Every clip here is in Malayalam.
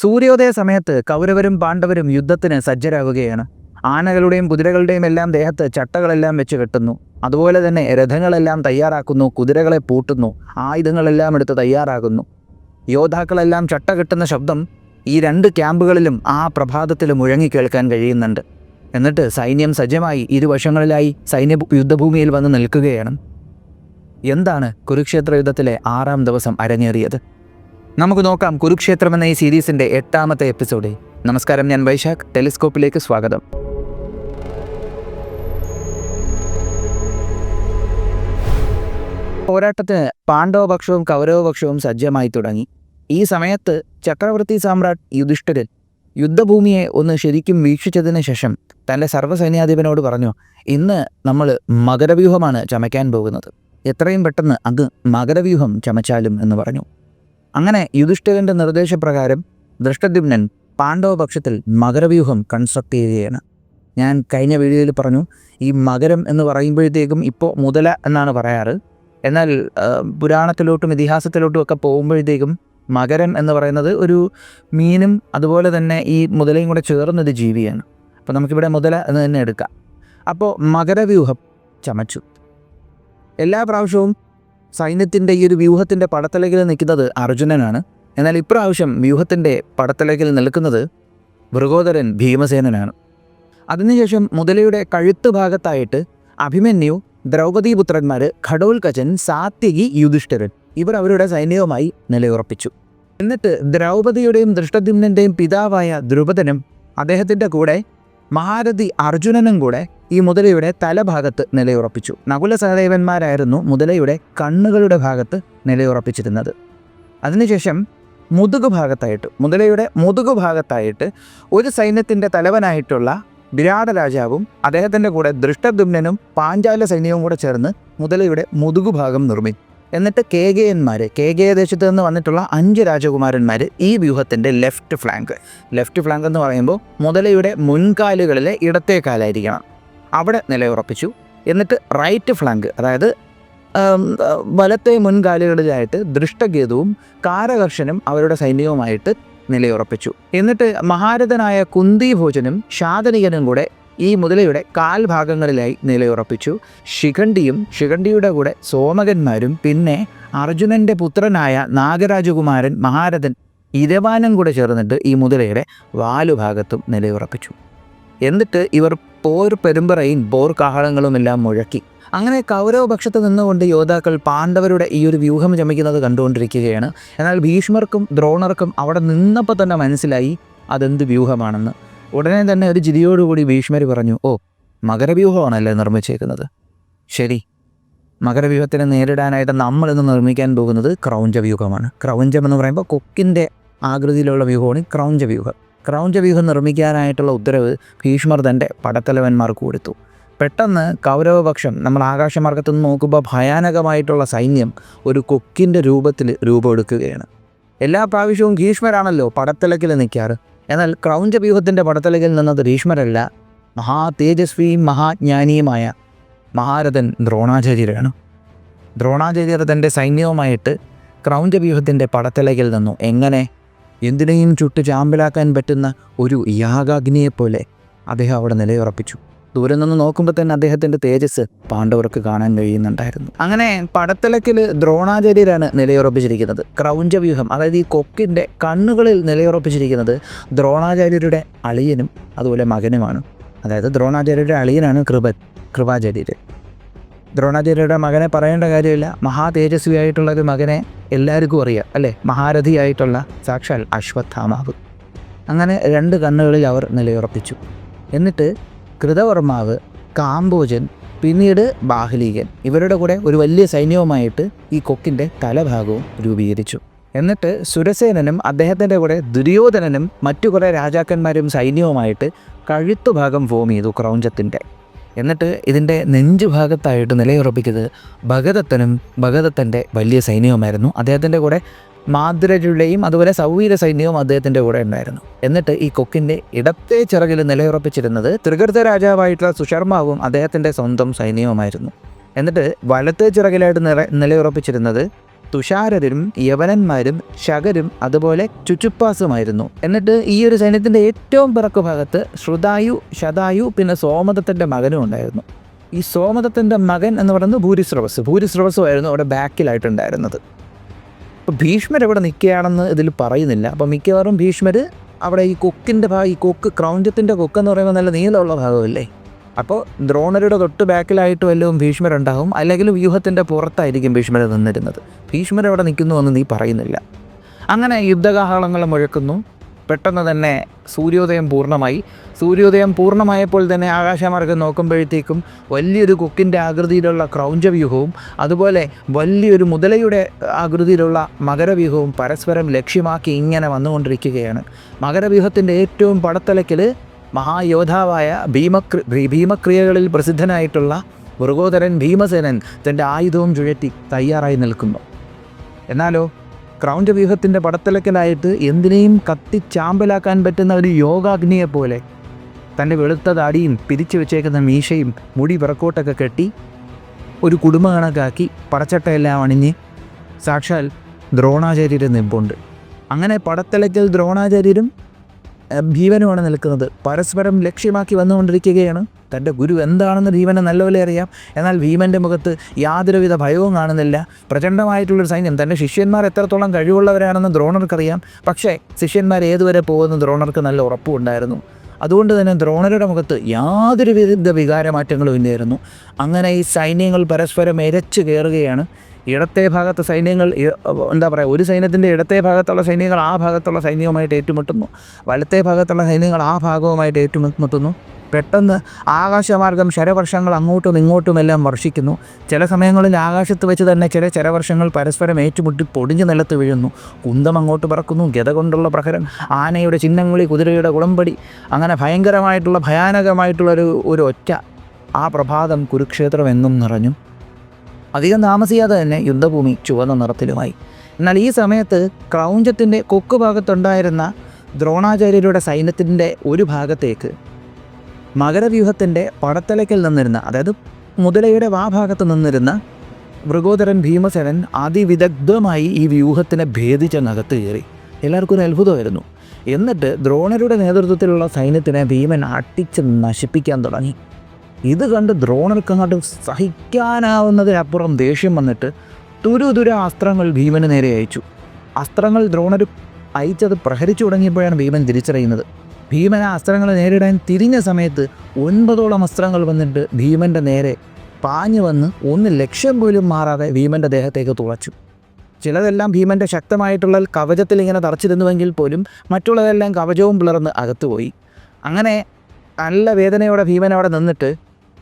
സൂര്യോദയ സമയത്ത് കൗരവരും പാണ്ഡവരും യുദ്ധത്തിന് സജ്ജരാകുകയാണ്. ആനകളുടെയും കുതിരകളുടെയും എല്ലാം ദേഹത്ത് ചട്ടകളെല്ലാം വെച്ച് കെട്ടുന്നു. അതുപോലെ തന്നെ രഥങ്ങളെല്ലാം തയ്യാറാക്കുന്നു, കുതിരകളെ പൂട്ടുന്നു, ആയുധങ്ങളെല്ലാം എടുത്ത് തയ്യാറാകുന്നു. യോദ്ധാക്കളെല്ലാം ചട്ട കെട്ടുന്ന ശബ്ദം ഈ രണ്ട് ക്യാമ്പുകളിലും ആ പ്രഭാതത്തിൽ മുഴങ്ങി കേൾക്കാൻ കഴിയുന്നുണ്ട്. എന്നിട്ട് സൈന്യം സജ്ജമായി ഇരുവശങ്ങളിലായി സൈന്യ യുദ്ധഭൂമിയിൽ വന്ന് നിൽക്കുകയാണ്. എന്താണ് കുരുക്ഷേത്ര യുദ്ധത്തിലെ 6-ാം ദിവസം അരങ്ങേറിയത്? നമുക്ക് നോക്കാം കുരുക്ഷേത്രം എന്ന ഈ സീരീസിൻ്റെ 8ാമത്തെ എപ്പിസോഡ്. നമസ്കാരം, ഞാൻ വൈശാഖ്. ടെലിസ്കോപ്പിലേക്ക് സ്വാഗതം. പോരാട്ടത്തിന് പാണ്ഡവപക്ഷവും കൗരവപക്ഷവും സജ്ജമായി തുടങ്ങി. ഈ സമയത്ത് ചക്രവർത്തി സാമ്രാട്ട് യുധിഷ്ഠിരൻ യുദ്ധഭൂമിയെ ഒന്ന് ശരിക്കും വീക്ഷിച്ചതിന് ശേഷം തൻ്റെ സർവ്വസൈന്യാധിപനോട് പറഞ്ഞു, ഇന്ന് നമ്മൾ മകരവ്യൂഹമാണ് ചമയ്ക്കാൻ പോകുന്നത്. എത്രയും പെട്ടെന്ന് അത് മകരവ്യൂഹം ചമച്ചാലും എന്ന് പറഞ്ഞു. അങ്ങനെ യുധിഷ്ഠിരൻ്റെ നിർദ്ദേശപ്രകാരം ദൃഷ്ടദ്യുമ്നൻ പാണ്ഡവപക്ഷത്തിൽ മകരവ്യൂഹം കൺസ്ട്രക്ട് ചെയ്യുകയാണ്. ഞാൻ കഴിഞ്ഞ വീഡിയോയിൽ പറഞ്ഞു, ഈ മകരം എന്ന് പറയുമ്പോഴത്തേക്കും ഇപ്പോൾ മുതല എന്നാണ് പറയാറ്. എന്നാൽ പുരാണത്തിലോട്ടും ഇതിഹാസത്തിലോട്ടും ഒക്കെ പോകുമ്പോഴത്തേക്കും മകരൻ എന്ന് പറയുന്നത് ഒരു മീനും അതുപോലെ തന്നെ ഈ മുതലയും കൂടെ ചേർന്നൊരു ജീവിയാണ്. അപ്പോൾ നമുക്കിവിടെ മുതല എന്ന് തന്നെ എടുക്കാം. അപ്പോൾ മകരവ്യൂഹം ചമച്ചു. എല്ലാ പ്രാവശ്യവും സൈന്യത്തിൻ്റെ ഈ ഒരു വ്യൂഹത്തിൻ്റെ പടത്തലകിൽ നിൽക്കുന്നത് അർജുനനാണ്. എന്നാൽ ഇപ്രാവശ്യം വ്യൂഹത്തിൻ്റെ പടത്തലകിൽ നിൽക്കുന്നത് വൃകോദരൻ ഭീമസേനനാണ്. അതിനുശേഷം മുതലയുടെ കഴുത്ത് ഭാഗത്തായിട്ട് അഭിമന്യു, ദ്രൗപദീപുത്രന്മാർ, ഘടോൽകചൻ, സാത്യകി, യുധിഷ്ഠിരൻ ഇവർ അവരുടെ സൈന്യവുമായി നിലയുറപ്പിച്ചു. എന്നിട്ട് ദ്രൗപദിയുടെയും ദൃഷ്ടദ്യുമ്നൻ്റെയും പിതാവായ ദ്രുപദനും അദ്ദേഹത്തിൻ്റെ കൂടെ മഹാരഥി അർജുനനും കൂടെ ഈ മുതലയുടെ തലഭാഗത്ത് നിലയുറപ്പിച്ചു. നകുല സഹദേവന്മാരായിരുന്നു മുതലയുടെ കണ്ണുകളുടെ ഭാഗത്ത് നിലയുറപ്പിച്ചിരുന്നത്. അതിനുശേഷം മുതലയുടെ മുതുകുഭാഗത്തായിട്ട് ഒരു സൈന്യത്തിൻ്റെ തലവനായിട്ടുള്ള വിരാട രാജാവും അദ്ദേഹത്തിൻ്റെ കൂടെ ദൃഷ്ടദ്യുമ്നനും പാഞ്ചാല സൈന്യവും കൂടെ ചേർന്ന് മുതലയുടെ മുതുകുഭാഗം നിർമ്മിച്ചു. എന്നിട്ട് കേകയ ദേശത്ത് നിന്ന് വന്നിട്ടുള്ള 5 രാജകുമാരന്മാർ ഈ വ്യൂഹത്തിൻ്റെ ലെഫ്റ്റ് ഫ്ലാങ്ക് എന്ന് പറയുമ്പോൾ മുതലയുടെ മുൻകാലുകളിലെ ഇടത്തെ കാലായിരിക്കണം, അവിടെ നിലയുറപ്പിച്ചു. എന്നിട്ട് റൈറ്റ് ഫ്ലാങ്ക്, അതായത് വലത്തെ മുൻകാലുകളിലായിട്ട് ദൃഷ്ടകേതുവും കാരകർഷനും അവരുടെ സൈന്യവുമായിട്ട് നിലയുറപ്പിച്ചു. എന്നിട്ട് മഹാരഥനായ കുന്തിഭോജനും ശാതനികനും കൂടെ ഈ മുതലയുടെ കാൽഭാഗങ്ങളിലായി നിലയുറപ്പിച്ചു. ശിഖണ്ഡിയുടെ കൂടെ സോമകന്മാരും പിന്നെ അർജുനൻ്റെ പുത്രനായ നാഗരാജകുമാരൻ മഹാരഥൻ ഇരവാനും കൂടെ ചേർന്നിട്ട് ഈ മുതലയുടെ വാലുഭാഗത്തും നിലയുറപ്പിച്ചു. എന്നിട്ട് ഇവർ പോർ പെരുമ്പറയും പോർ കാഹളങ്ങളുമെല്ലാം മുഴക്കി. അങ്ങനെ കൗരവപക്ഷത്ത് നിന്നുകൊണ്ട് യോദ്ധാക്കൾ പാണ്ഡവരുടെ ഈ ഒരു വ്യൂഹം ചമയ്ക്കുന്നത് കണ്ടുകൊണ്ടിരിക്കുകയാണ്. എന്നാൽ ഭീഷ്മർക്കും ദ്രോണർക്കും അവിടെ നിന്നപ്പോൾ തന്നെ മനസ്സിലായി അതെന്ത് വ്യൂഹമാണെന്ന്. ഉടനെ തന്നെ ഒരു ചിരിയോടുകൂടി ഭീഷ്മർ പറഞ്ഞു, ഓ, മകരവ്യൂഹമാണല്ലേ നിർമ്മിച്ചേക്കുന്നത്. ശരി, മകരവ്യൂഹത്തിനെ നേരിടാനായിട്ട് നമ്മളിന്ന് നിർമ്മിക്കാൻ പോകുന്നത് ക്രൗഞ്ചവ്യൂഹമാണ്. ക്രൗഞ്ചം എന്ന് പറയുമ്പോൾ കൊക്കിൻ്റെ ആകൃതിയിലുള്ള വ്യൂഹമാണ് ക്രൗഞ്ചവ്യൂഹം. ക്രൗഞ്ചവ്യൂഹം നിർമ്മിക്കാനായിട്ടുള്ള ഉത്തരവ് ഭീഷ്മർ തൻ്റെ പടത്തലവന്മാർക്ക് കൊടുത്തു. പെട്ടെന്ന് കൗരവപക്ഷം നമ്മൾ ആകാശമാർഗത്തു നിന്ന് നോക്കുമ്പോൾ ഭയാനകമായിട്ടുള്ള സൈന്യം ഒരു കൊക്കിൻ്റെ രൂപത്തിൽ രൂപമെടുക്കുകയാണ്. എല്ലാ പ്രാവശ്യവും ഭീഷ്മരാണല്ലോ പടത്തലക്കിൽ നിൽക്കാറ്. എന്നാൽ ക്രൗഞ്ചവ്യൂഹത്തിൻ്റെ പടത്തലകിൽ നിന്നത് ഭീഷ്മരല്ല, തേജസ്വിയും മഹാജ്ഞാനിയുമായ മഹാരഥൻ ദ്രോണാചാര്യരാണ്. ദ്രോണാചാര്യർ തൻ്റെ സൈന്യവുമായിട്ട് ക്രൗഞ്ചവ്യൂഹത്തിൻ്റെ പടത്തലകിൽ നിന്നു. എങ്ങനെ? എന്തിനേയും ചുട്ട് ചാമ്പലാക്കാൻ പറ്റുന്ന ഒരു യാഗാഗ്നിയെപ്പോലെ അദ്ദേഹം അവിടെ നിലയുറപ്പിച്ചു. ദൂരെ നിന്ന് നോക്കുമ്പോൾ തന്നെ അദ്ദേഹത്തിൻ്റെ തേജസ് പാണ്ഡവർക്ക് കാണാൻ കഴിയുന്നുണ്ടായിരുന്നു. അങ്ങനെ പടത്തലക്കിൽ ദ്രോണാചാര്യരാണ് നിലയുറപ്പിച്ചിരിക്കുന്നത്. ക്രൗഞ്ചവ്യൂഹം, അതായത് ഈ കൊക്കിൻ്റെ കണ്ണുകളിൽ നിലയുറപ്പിച്ചിരിക്കുന്നത് ദ്രോണാചാര്യരുടെ അളിയനും അതുപോലെ മകനുമാണ്. അതായത് ദ്രോണാചാര്യരുടെ അളിയനാണ് കൃപാചാര്യർ. ദ്രോണാചാര്യരുടെ മകനെ പറയേണ്ട കാര്യമില്ല, മഹാതേജസ്വിയായിട്ടുള്ള ഒരു മകനെ എല്ലാവർക്കും അറിയാം അല്ലേ, മഹാരഥിയായിട്ടുള്ള സാക്ഷാൽ അശ്വത്ഥാമാവ്. അങ്ങനെ 2 കണ്ണുകളിൽ അവർ നിലയുറപ്പിച്ചു. എന്നിട്ട് കൃതവർമാവ്, കാംബോജൻ, പിന്നീട് ബാഹ്ലീകൻ ഇവരുടെ കൂടെ ഒരു വലിയ സൈന്യവുമായിട്ട് ഈ കൊക്കിൻ്റെ തലഭാഗവും രൂപീകരിച്ചു. എന്നിട്ട് സുരസേനനും അദ്ദേഹത്തിൻ്റെ കൂടെ ദുര്യോധനനും മറ്റു കുറേ രാജാക്കന്മാരും സൈന്യവുമായിട്ട് കഴുത്തുഭാഗം ഫോം ചെയ്തു ക്രൗഞ്ചത്തിൻ്റെ. എന്നിട്ട് ഇതിൻ്റെ നെഞ്ചുഭാഗത്തായിട്ട് നിലയുറപ്പിക്കുന്നത് ഭഗദത്തൻ്റെ വലിയ സൈന്യവുമായിരുന്നു. അദ്ദേഹത്തിൻ്റെ കൂടെ മാദ്രജുടെയും അതുപോലെ സൗവീര സൈന്യവും അദ്ദേഹത്തിൻ്റെ കൂടെ ഉണ്ടായിരുന്നു. എന്നിട്ട് ഈ കൊക്കിൻ്റെ ഇടത്തെ ചിറകിൽ നിലയുറപ്പിച്ചിരുന്നത് ത്രികർത്ത രാജാവായിട്ടുള്ള സുശർമാവും അദ്ദേഹത്തിൻ്റെ സ്വന്തം സൈന്യവുമായിരുന്നു. എന്നിട്ട് വലത്തെ ചിറകിലായിട്ട് നിലയുറപ്പിച്ചിരുന്നത് തുഷാരരും യവനന്മാരും ശകരും അതുപോലെ ചുച്ചുപ്പാസുമായിരുന്നു. എന്നിട്ട് ഈ ഒരു സൈന്യത്തിൻ്റെ ഏറ്റവും പിറക്കു ഭാഗത്ത് ശ്രുതായു, ശതായു, പിന്നെ സോമദത്തൻ്റെ മകനും ഉണ്ടായിരുന്നു. ഈ സോമദത്തൻ്റെ മകൻ എന്ന് പറയുന്നത് ഭൂരിശ്രവസുമായിരുന്നു അവിടെ ബാക്കിലായിട്ടുണ്ടായിരുന്നത്. അപ്പോൾ ഭീഷ്മർ എവിടെ നിൽക്കുകയാണെന്ന് ഇതിൽ പറയുന്നില്ല. അപ്പോൾ മിക്കവാറും ഭീഷ്മർ അവിടെ ഈ കൊക്കിൻ്റെ ഭാഗം, ഈ കൊക്ക് ക്രൗഞ്ചത്തിൻ്റെ കൊക്കെന്ന് പറയുമ്പോൾ നല്ല നീളമുള്ള ഭാഗമല്ലേ, അപ്പോൾ ദ്രോണരുടെ തൊട്ട് ബാക്കിലായിട്ട് വല്ലതും ഭീഷ്മരുണ്ടാകും, അല്ലെങ്കിൽ വ്യൂഹത്തിൻ്റെ പുറത്തായിരിക്കും ഭീഷ്മർ നിന്നിരുന്നത്. ഭീഷ്മർ എവിടെ നിൽക്കുന്നുവെന്ന് നീ പറയുന്നില്ല. അങ്ങനെ യുദ്ധകാഹളങ്ങൾ മുഴക്കുന്നു. പെട്ടെന്ന് തന്നെ സൂര്യോദയം പൂർണ്ണമായപ്പോൾ തന്നെ ആകാശമാർഗ്ഗം നോക്കുമ്പോഴത്തേക്കും വലിയൊരു കൊക്കിൻ്റെ ആകൃതിയിലുള്ള ക്രൗഞ്ചവ്യൂഹവും അതുപോലെ വലിയൊരു മുതലയുടെ ആകൃതിയിലുള്ള മകരവ്യൂഹവും പരസ്പരം ലക്ഷ്യമാക്കി ഇങ്ങനെ വന്നുകൊണ്ടിരിക്കുകയാണ്. മകരവ്യൂഹത്തിൻ്റെ ഏറ്റവും പടത്തലയ്ക്കൽ മഹായോദ്ധാവായ ഭീമക്രിയകളിൽ പ്രസിദ്ധനായിട്ടുള്ള വൃഗോദരൻ ഭീമസേനൻ തൻ്റെ ആയുധവും ചുഴറ്റി തയ്യാറായി നിൽക്കുന്നു. എന്നാലോ ക്രൗഞ്ചവ്യൂഹത്തിൻ്റെ പടത്തലക്കലായിട്ട് എന്തിനേയും കത്തിച്ചാമ്പലാക്കാൻ പറ്റുന്ന ഒരു യോഗാഗ്നിയെപ്പോലെ തൻ്റെ വെളുത്ത താടിയും പിരിച്ചു വെച്ചേക്കുന്ന മീശയും മുടി പിറക്കോട്ടൊക്കെ കെട്ടി ഒരു കുടുംബ കണക്കാക്കി പടച്ചട്ടയെല്ലാം അണിഞ്ഞ് സാക്ഷാൽ ദ്രോണാചാര്യർ നിൽപ്പുണ്ട്. അങ്ങനെ പടത്തലയ്ക്കൽ ദ്രോണാചാര്യരും ഭീമനുമാണ് നിൽക്കുന്നത്. പരസ്പരം ലക്ഷ്യമാക്കി വന്നുകൊണ്ടിരിക്കുകയാണ്. തൻ്റെ ഗുരു എന്താണെന്ന് ഭീമന് നല്ലപോലെ അറിയാം. എന്നാൽ ഭീമൻ്റെ മുഖത്ത് യാതൊരുവിധ ഭയവും കാണുന്നില്ല. പ്രചണ്ഡമായിട്ടുള്ളൊരു സൈന്യം, തൻ്റെ ശിഷ്യന്മാർ എത്രത്തോളം കഴിവുള്ളവരാണെന്ന് ദ്രോണർക്കറിയാം. പക്ഷേ ശിഷ്യന്മാർ ഏതുവരെ പോകുമെന്ന് ദ്രോണർക്ക് നല്ല ഉറപ്പുണ്ടായിരുന്നു. അതുകൊണ്ട് തന്നെ ദ്രോണരുടെ മുഖത്ത് യാതൊരുവിധ വികാരമാറ്റങ്ങളും ഇല്ലായിരുന്നു. അങ്ങനെ ഈ സൈന്യങ്ങൾ പരസ്പരം എരച്ചു കയറുകയാണ്. ഇടത്തെ ഭാഗത്തെ സൈന്യങ്ങൾ ഒരു സൈന്യത്തിൻ്റെ ഇടത്തെ ഭാഗത്തുള്ള സൈന്യങ്ങൾ ആ ഭാഗത്തുള്ള സൈന്യവുമായിട്ട് ഏറ്റുമുട്ടുന്നു. വലത്തെ ഭാഗത്തുള്ള സൈന്യങ്ങൾ ആ ഭാഗവുമായിട്ട് ഏറ്റുമുട്ടുന്നു. പെട്ടെന്ന് ആകാശമാർഗം ശരവർഷങ്ങൾ അങ്ങോട്ടും ഇങ്ങോട്ടുമെല്ലാം വർഷിക്കുന്നു. ചില സമയങ്ങളിൽ ആകാശത്ത് വെച്ച് തന്നെ ചില ശരവർഷങ്ങൾ പരസ്പരം ഏറ്റുമുട്ടി പൊടിഞ്ഞു നിലത്ത് വീഴുന്നു. കുന്തം അങ്ങോട്ട് പറക്കുന്നു, ഗത കൊണ്ടുള്ള പ്രഹരം, ആനയുടെ ചിഹ്നങ്ങളി, കുതിരയുടെ കുളമ്പടി, അങ്ങനെ ഭയാനകമായിട്ടുള്ള ഒരു ഒറ്റ ആ പ്രഭാതം കുരുക്ഷേത്രം എന്നും നിറഞ്ഞു. അധികം താമസിയാതെ തന്നെ യുദ്ധഭൂമി ചുവന്ന നിറത്തിലുമായി. എന്നാൽ ഈ സമയത്ത് ക്രൗഞ്ചത്തിൻ്റെ കൊക്ക് ഭാഗത്തുണ്ടായിരുന്ന ദ്രോണാചാര്യരുടെ സൈന്യത്തിൻ്റെ ഒരു ഭാഗത്തേക്ക് മകരവ്യൂഹത്തിൻ്റെ പടത്തലയ്ക്കൽ നിന്നിരുന്ന, അതായത് മുതലയുടെ ഭാഗത്ത് നിന്നിരുന്ന വൃഗോദരൻ ഭീമസേനൻ അതിവിദഗ്ധമായി ഈ വ്യൂഹത്തിനെ ഭേദിച്ചങ്ങകത്ത് കയറി. എല്ലാവർക്കും ഒരു അത്ഭുതമായിരുന്നു. എന്നിട്ട് ദ്രോണരുടെ നേതൃത്വത്തിലുള്ള സൈന്യത്തിനെ ഭീമൻ അട്ടിച്ച് നശിപ്പിക്കാൻ തുടങ്ങി. ഇത് കണ്ട് ദ്രോണർക്കങ്ങോട്ട് സഹിക്കാനാവുന്നതിനപ്പുറം ദേഷ്യം വന്നിട്ട് തുരുതുര അസ്ത്രങ്ങൾ ഭീമന് നേരെ അയച്ചു. അസ്ത്രങ്ങൾ ദ്രോണർ അയച്ചത് പ്രഹരിച്ചു തുടങ്ങിയപ്പോഴാണ് ഭീമൻ തിരിച്ചറിയുന്നത്. ഭീമൻ ആ അസ്ത്രങ്ങൾ നേരിടാൻ തിരിഞ്ഞ സമയത്ത് 9ഓളം അസ്ത്രങ്ങൾ വന്നിട്ട് ഭീമൻ്റെ നേരെ പാഞ്ഞു വന്ന് ഒന്ന് ലക്ഷ്യം പോലും മാറാതെ ഭീമൻ്റെ ദേഹത്തേക്ക് തുളച്ചു. ചിലതെല്ലാം ഭീമൻ്റെ ശക്തമായിട്ടുള്ള കവചത്തിൽ ഇങ്ങനെ തറച്ചിരുന്നുവെങ്കിൽ പോലും മറ്റുള്ളതെല്ലാം കവചവും പിളർന്ന് അകത്തുപോയി. അങ്ങനെ നല്ല വേദനയോടെ ഭീമൻ അവിടെ നിന്നിട്ട്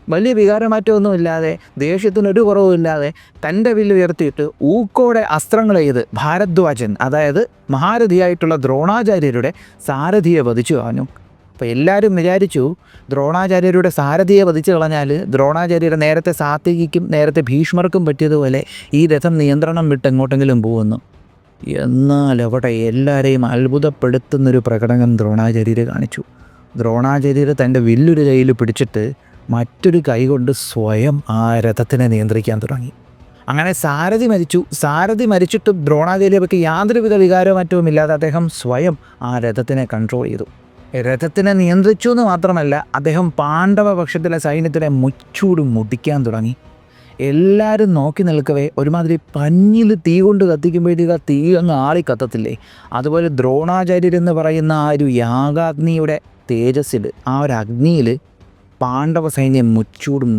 വലിയ വികാരമാറ്റമൊന്നുമില്ലാതെ, ദേഷ്യത്തിനൊരു കുറവുമില്ലാതെ തൻ്റെ വില്ല് ഉയർത്തിയിട്ട് ഊക്കോടെ അസ്ത്രങ്ങൾ ചെയ്ത് ഭാരദ്വാജൻ, അതായത് മഹാരഥിയായിട്ടുള്ള ദ്രോണാചാര്യരുടെ സാരഥിയെ വധിച്ചു കളഞ്ഞു. അപ്പോൾ എല്ലാവരും വിചാരിച്ചു ദ്രോണാചാര്യരുടെ സാരഥിയെ വധിച്ചു കളഞ്ഞാൽ ദ്രോണാചാര്യരുടെ നേരത്തെ സാത്വികിക്കും നേരത്തെ ഭീഷ്മർക്കും പറ്റിയതുപോലെ ഈ രഥം നിയന്ത്രണം വിട്ട് എങ്ങോട്ടെങ്കിലും പോകുന്നു. എന്നാൽ അവിടെ എല്ലാവരെയും അത്ഭുതപ്പെടുത്തുന്നൊരു പ്രകടനം ദ്രോണാചാര്യർ കാണിച്ചു. ദ്രോണാചാര്യർ തൻ്റെ വില്ലൊരു കയ്യിൽ പിടിച്ചിട്ട് മറ്റൊരു കൈ കൊണ്ട് സ്വയം ആ രഥത്തിനെ നിയന്ത്രിക്കാൻ തുടങ്ങി. അങ്ങനെ സാരഥി മരിച്ചിട്ടും ദ്രോണാചാര്യർക്ക് യാതൊരുവിധ വികാരമാറ്റവും ഇല്ലാതെ അദ്ദേഹം സ്വയം ആ രഥത്തിനെ കൺട്രോൾ ചെയ്തു. രഥത്തിനെ നിയന്ത്രിച്ചു എന്ന് മാത്രമല്ല, അദ്ദേഹം പാണ്ഡവ പക്ഷത്തിലെ സൈന്യത്തിനെ മുടിക്കാൻ തുടങ്ങി. എല്ലാവരും നോക്കി നിൽക്കവേ ഒരുമാതിരി പഞ്ഞിൽ തീ കൊണ്ട് കത്തിക്കുമ്പോഴത്തേക്ക് ആ തീ അങ്ങ് ആളി കത്തത്തില്ലേ, അതുപോലെ ദ്രോണാചാര്യരെന്ന് പറയുന്ന ആ ഒരു യാഗാഗ്നിയുടെ തേജസ്സിൽ, ആ ഒരു അഗ്നിയിൽ പാണ്ഡവ സൈന്യം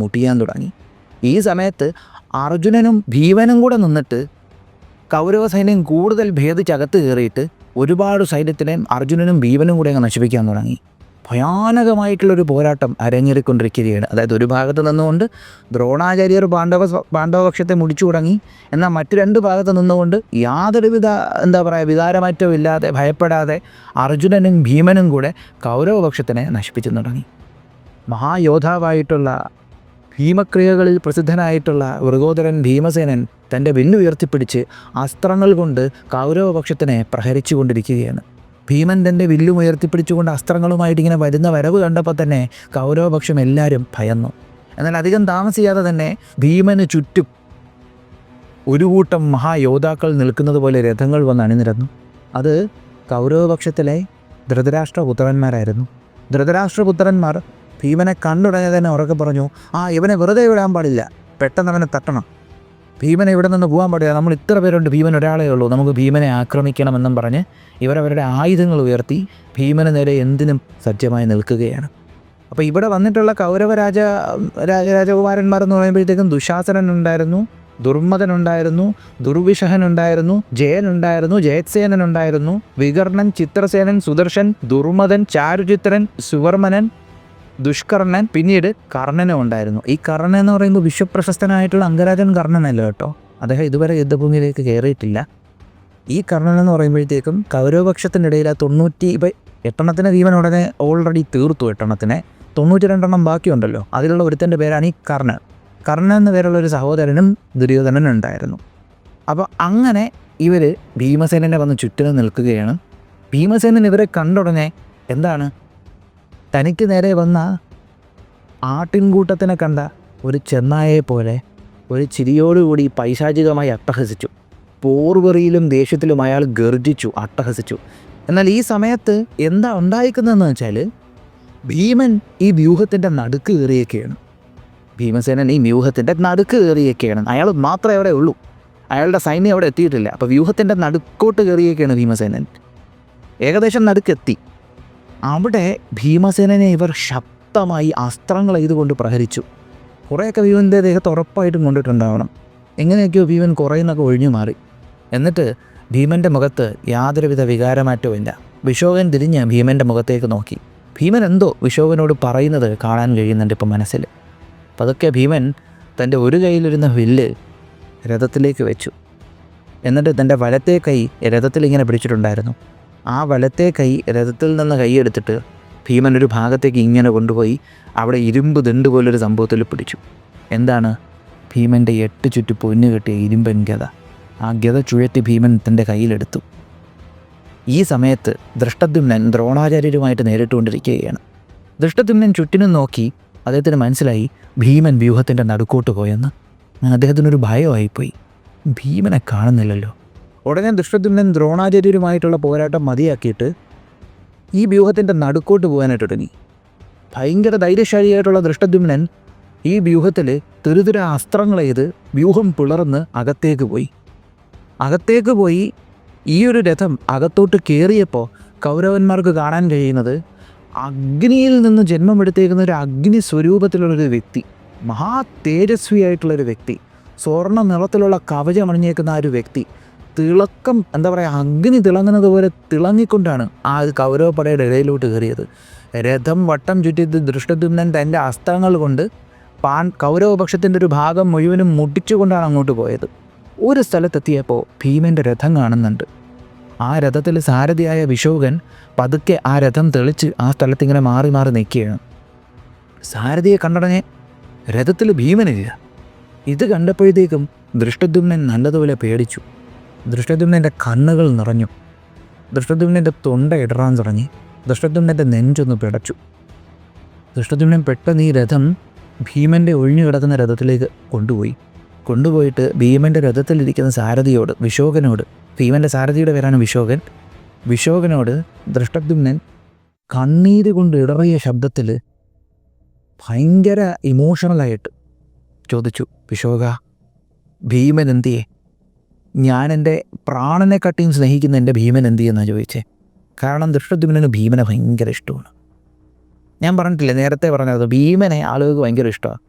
മുട്ടിയാൻ തുടങ്ങി. ഈ സമയത്ത് അർജുനനും ഭീമനും കൂടെ നിന്നിട്ട് കൗരവ സൈന്യം കൂടുതൽ ഭേദിച്ചകത്ത് കയറിയിട്ട് ഒരുപാട് സൈന്യത്തിനെ അർജുനനും ഭീമനും കൂടെ അങ്ങ് നശിപ്പിക്കാൻ തുടങ്ങി. ഭയാനകമായിട്ടുള്ളൊരു പോരാട്ടം അരങ്ങേറിക്കൊണ്ടിരിക്കുകയാണ്. അതായത് ഒരു ഭാഗത്ത് നിന്നുകൊണ്ട് ദ്രോണാചാര്യർ പാണ്ഡവപക്ഷത്തെ മുടിച്ചു തുടങ്ങി. എന്നാൽ മറ്റു രണ്ട് ഭാഗത്ത് നിന്നുകൊണ്ട് യാതൊരുവിധ വികാരമാറ്റവും ഇല്ലാതെ ഭയപ്പെടാതെ അർജുനനും ഭീമനും കൂടെ കൗരവപക്ഷത്തിനെ നശിപ്പിച്ചു തുടങ്ങി. മഹായോദ്ധാവായിട്ടുള്ള ഭീമക്രിയകളിൽ പ്രസിദ്ധനായിട്ടുള്ള വൃഗോദരൻ ഭീമസേനൻ തൻ്റെ വില്ലുയർത്തിപ്പിടിച്ച് അസ്ത്രങ്ങൾ കൊണ്ട് കൗരവപക്ഷത്തിനെ പ്രഹരിച്ചു കൊണ്ടിരിക്കുകയാണ്. ഭീമൻ തൻ്റെ വില്ലും ഉയർത്തിപ്പിടിച്ചുകൊണ്ട് അസ്ത്രങ്ങളുമായിട്ട് ഇങ്ങനെ വരുന്ന വരവ് കണ്ടപ്പോൾ തന്നെ കൗരവപക്ഷം എല്ലാവരും ഭയന്നു. എന്നാൽ അധികം താമസിയാതെ തന്നെ ഭീമന് ചുറ്റും ഒരു കൂട്ടം മഹായോദ്ധാക്കൾ നിൽക്കുന്നത് പോലെ രഥങ്ങൾ വന്ന് അണിനിരന്നു. അത് കൗരവപക്ഷത്തിലെ ധൃതരാഷ്ട്രപുത്രന്മാരായിരുന്നു. ധൃതരാഷ്ട്രപുത്രന്മാർ ഭീമനെ കണ്ടുടനെ തന്നെ ഉറക്കെ പറഞ്ഞു, ഇവനെ വെറുതെ വിടാൻ പാടില്ല, പെട്ടെന്ന് അവനെ തട്ടണം, ഭീമനെ ഇവിടെ നിന്ന് പോകാൻ പാടില്ല, നമ്മൾ ഇത്ര പേരുണ്ട്, ഭീമൻ ഒരാളേ ഉള്ളൂ, നമുക്ക് ഭീമനെ ആക്രമിക്കണമെന്നും പറഞ്ഞ് ഇവരവരുടെ ആയുധങ്ങൾ ഉയർത്തി ഭീമന് നേരെ എന്തിനും സജ്ജമായി നിൽക്കുകയാണ്. അപ്പോൾ ഇവിടെ വന്നിട്ടുള്ള കൗരവ രാജകുമാരന്മാരെന്ന് പറയുമ്പോഴത്തേക്കും ദുശാസനനുണ്ടായിരുന്നു, ദുർമദനുണ്ടായിരുന്നു, ദുർവിഷഹനുണ്ടായിരുന്നു, ജയനുണ്ടായിരുന്നു, ജയത്സേനനുണ്ടായിരുന്നു, വികർണൻ, ചിത്രസേനൻ, സുദർശൻ, ദുർമദൻ, ചാരുചിത്രൻ, സുവർമനൻ, ദുഷ്കർണൻ, പിന്നീട് കർണനും ഉണ്ടായിരുന്നു. ഈ കർണൻ എന്ന് പറയുമ്പോൾ വിശ്വപ്രശസ്തനായിട്ടുള്ള അംഗരാജൻ കർണനല്ല കേട്ടോ, അദ്ദേഹം ഇതുവരെ യുദ്ധഭൂമിയിലേക്ക് കയറിയിട്ടില്ല. ഈ കർണൻ എന്ന് പറയുമ്പോഴത്തേക്കും കൗരവപക്ഷത്തിനിടയിൽ ആ 98 ഭീമൻ ഉടനെ ഓൾറെഡി തീർത്തു, 8 92 ബാക്കിയുണ്ടല്ലോ, അതിലുള്ള ഒരുത്തൻ്റെ പേരാണ് ഈ കർണൻ. കർണൻ എന്ന പേരുള്ള ഒരു സഹോദരനും ദുര്യോധനനുണ്ടായിരുന്നു. അപ്പോൾ അങ്ങനെ ഇവർ ഭീമസേനനെ വന്ന് ചുറ്റിനും നിൽക്കുകയാണ്. ഭീമസേനൻ ഇവരെ കണ്ടുടനെ എന്താണ്, തനിക്ക് നേരെ വന്ന ആട്ടിൻകൂട്ടത്തിനെ കണ്ട ഒരു ചെന്നായെ പോലെ ഒരു ചിരിയോടുകൂടി പൈശാചികമായി അട്ടഹസിച്ചു. പോർവെറിയിലും ദേഷ്യത്തിലും അയാൾ ഗർജിച്ചു, അട്ടഹസിച്ചു. എന്നാൽ ഈ സമയത്ത് എന്താ ഉണ്ടായിരിക്കുന്നതെന്ന് വെച്ചാൽ ഭീമൻ ഈ വ്യൂഹത്തിൻ്റെ നടുക്ക് കയറിയൊക്കെയാണ്. ഭീമസേനൻ ഈ വ്യൂഹത്തിൻ്റെ നടുക്ക് കയറിയൊക്കെയാണ്. അയാൾ മാത്രമേ അവിടെ ഉള്ളൂ, അയാളുടെ സൈന്യം അവിടെ എത്തിയിട്ടില്ല. അപ്പോൾ വ്യൂഹത്തിൻ്റെ നടുക്കോട്ട് കയറിയൊക്കെയാണ് ഭീമസേനൻ. ഏകദേശം നടുക്കെത്തി. അവിടെ ഭീമസേനനെ ഇവർ ശക്തമായി അസ്ത്രങ്ങൾ ഇതുകൊണ്ട് പ്രഹരിച്ചു. കുറേയൊക്കെ ഭീമൻ്റെ ദേഹത്ത് ഉറപ്പായിട്ടും കൊണ്ടിട്ടുണ്ടാവണം. എങ്ങനെയൊക്കെയോ ഭീമൻ കുറേന്നൊക്കെ ഒഴിഞ്ഞു മാറി. എന്നിട്ട് ഭീമൻ്റെ മുഖത്ത് യാതൊരുവിധ വികാരമാറ്റവും ഇല്ല. വിശോകൻ തിരിഞ്ഞ് ഭീമൻ്റെ മുഖത്തേക്ക് നോക്കി. ഭീമൻ എന്തോ വിശോകനോട് പറയുന്നത് കാണാൻ കഴിയുന്നുണ്ട് ഇപ്പം മനസ്സിൽ. പതുക്കെ ഭീമൻ തൻ്റെ ഒരു കയ്യിലിരുന്ന വില്ല് രഥത്തിലേക്ക് വെച്ചു. എന്നിട്ട് തൻ്റെ വലത്തെ കൈ രഥത്തിലിങ്ങനെ പിടിച്ചിട്ടുണ്ടായിരുന്നു. ആ വലത്തെ കൈ രഥത്തിൽ നിന്ന് കൈയെടുത്തിട്ട് ഭീമൻ ഒരു ഭാഗത്തേക്ക് ഇങ്ങനെ കൊണ്ടുപോയി അവിടെ ഇരുമ്പ് ദണ്ട് പോലൊരു സംഭവത്തിൽ പിടിച്ചു. എന്താണ്? ഭീമൻ്റെ 8 ചുറ്റു പൊന്നു കെട്ടിയ ഇരുമ്പൻ ഗത. ആ ഗത ചുഴറ്റി ഭീമൻ തൻ്റെ കയ്യിലെടുത്തു. ഈ സമയത്ത് ദൃഷ്ടദ്യുമ്നൻ ദ്രോണാചാര്യരുമായിട്ട് നേരിട്ടുകൊണ്ടിരിക്കുകയാണ്. ദൃഷ്ടദ്യുമ്നൻ ചുറ്റിനും നോക്കി. അദ്ദേഹത്തിന് മനസ്സിലായി ഭീമൻ വ്യൂഹത്തിൻ്റെ നടുക്കോട്ട് പോയെന്ന്. അദ്ദേഹത്തിനൊരു ഭയമായിപ്പോയി. ഭീമനെ കാണുന്നില്ലല്ലോ. ഉടനെ ദൃഷ്ടദ്യുമ്നൻ ദ്രോണാചാര്യരുമായിട്ടുള്ള പോരാട്ടം മതിയാക്കിയിട്ട് ഈ വ്യൂഹത്തിൻ്റെ നടുക്കോട്ട് പോകാനായിട്ട് തുടങ്ങി. ഭയങ്കര ധൈര്യശാലിയായിട്ടുള്ള ദൃഷ്ടദ്യുമ്നൻ ഈ വ്യൂഹത്തിൽ തുരുതുര അസ്ത്രങ്ങൾ ചെയ്ത് വ്യൂഹം പിളർന്ന് അകത്തേക്ക് പോയി ഈ ഒരു രഥം അകത്തോട്ട് കയറിയപ്പോൾ കൗരവന്മാർക്ക് കാണാൻ കഴിയുന്നത് അഗ്നിയിൽ നിന്ന് ജന്മമെടുത്തേക്കുന്ന ഒരു അഗ്നി സ്വരൂപത്തിലുള്ളൊരു വ്യക്തി, മഹാ തേജസ്വിയായിട്ടുള്ളൊരു വ്യക്തി, സ്വർണ്ണ നിറത്തിലുള്ള കവചമണിഞ്ഞേക്കുന്ന ആ ഒരു വ്യക്തി തിളക്കം, എന്താ പറയുക, അഗ്നി തിളങ്ങുന്നത് പോലെ തിളങ്ങിക്കൊണ്ടാണ് ആ കൗരവപ്പടയുടെ ഇടയിലോട്ട് കയറിയത്. രഥം വട്ടം ചുറ്റിയത് ദൃഷ്ടദ്യുമ്നൻ തൻ്റെ അസ്ത്രങ്ങൾ കൊണ്ട് കൗരവപക്ഷത്തിൻ്റെ ഒരു ഭാഗം മുഴുവനും മുട്ടിച്ചുകൊണ്ടാണ് അങ്ങോട്ട് പോയത്. ഒരു സ്ഥലത്തെത്തിയപ്പോൾ ഭീമൻ്റെ രഥം കാണുന്നുണ്ട്. ആ രഥത്തിൽ സാരഥിയായ വിശോകൻ പതുക്കെ ആ രഥം തെളിച്ച് ആ സ്ഥലത്തിങ്ങനെ മാറി മാറി നിൽക്കുകയാണ്. സാരഥിയെ കണ്ടടനെ രഥത്തിൽ ഭീമനില്ല. ഇത് കണ്ടപ്പോഴത്തേക്കും ദൃഷ്ടദ്യുമ്നൻ നല്ലതുപോലെ പേടിച്ചു. ദൃഷ്ടദ്യുമ്നൻ്റെ കണ്ണുകൾ നിറഞ്ഞു. ദൃഷ്ടദ്യുമ്നൻ്റെ തൊണ്ട ഇടറാൻ തുടങ്ങി. ദൃഷ്ടദ്യുമ്നൻ്റെ നെഞ്ചൊന്ന് പിടച്ചു. ദൃഷ്ടദ്യുമ്നൻ പെട്ടെന്ന് ഈ രഥം ഭീമൻ്റെ ഒഴിഞ്ഞു കിടക്കുന്ന രഥത്തിലേക്ക് കൊണ്ടുപോയിട്ട് ഭീമൻ്റെ രഥത്തിലിരിക്കുന്ന സാരഥിയോട്, വിശോകനോട്, ഭീമൻ്റെ സാരഥിയുടെ പേരാണ് വിശോകനോട് ദൃഷ്ടദ്യുമ്നൻ കണ്ണീര് കൊണ്ട് ഇടറിയ ശബ്ദത്തിൽ ഭയങ്കര ഇമോഷണലായിട്ട് ചോദിച്ചു, വിശോക, ഭീമൻ എന്തിയെ? ഞാൻ എൻ്റെ പ്രാണനെക്കാട്ടിയും സ്നേഹിക്കുന്ന എൻ്റെ ഭീമൻ എന്തിയെന്നാണ് ചോദിച്ചേ. കാരണം ദൃഷ്ടദ്യുമ്നന് ഭീമനെ ഭയങ്കര ഇഷ്ടമാണ്. ഞാൻ പറഞ്ഞിട്ടില്ല, നേരത്തെ പറഞ്ഞത്, ഭീമനെ ആളുകൾക്ക് ഭയങ്കര ഇഷ്ടമാണ്.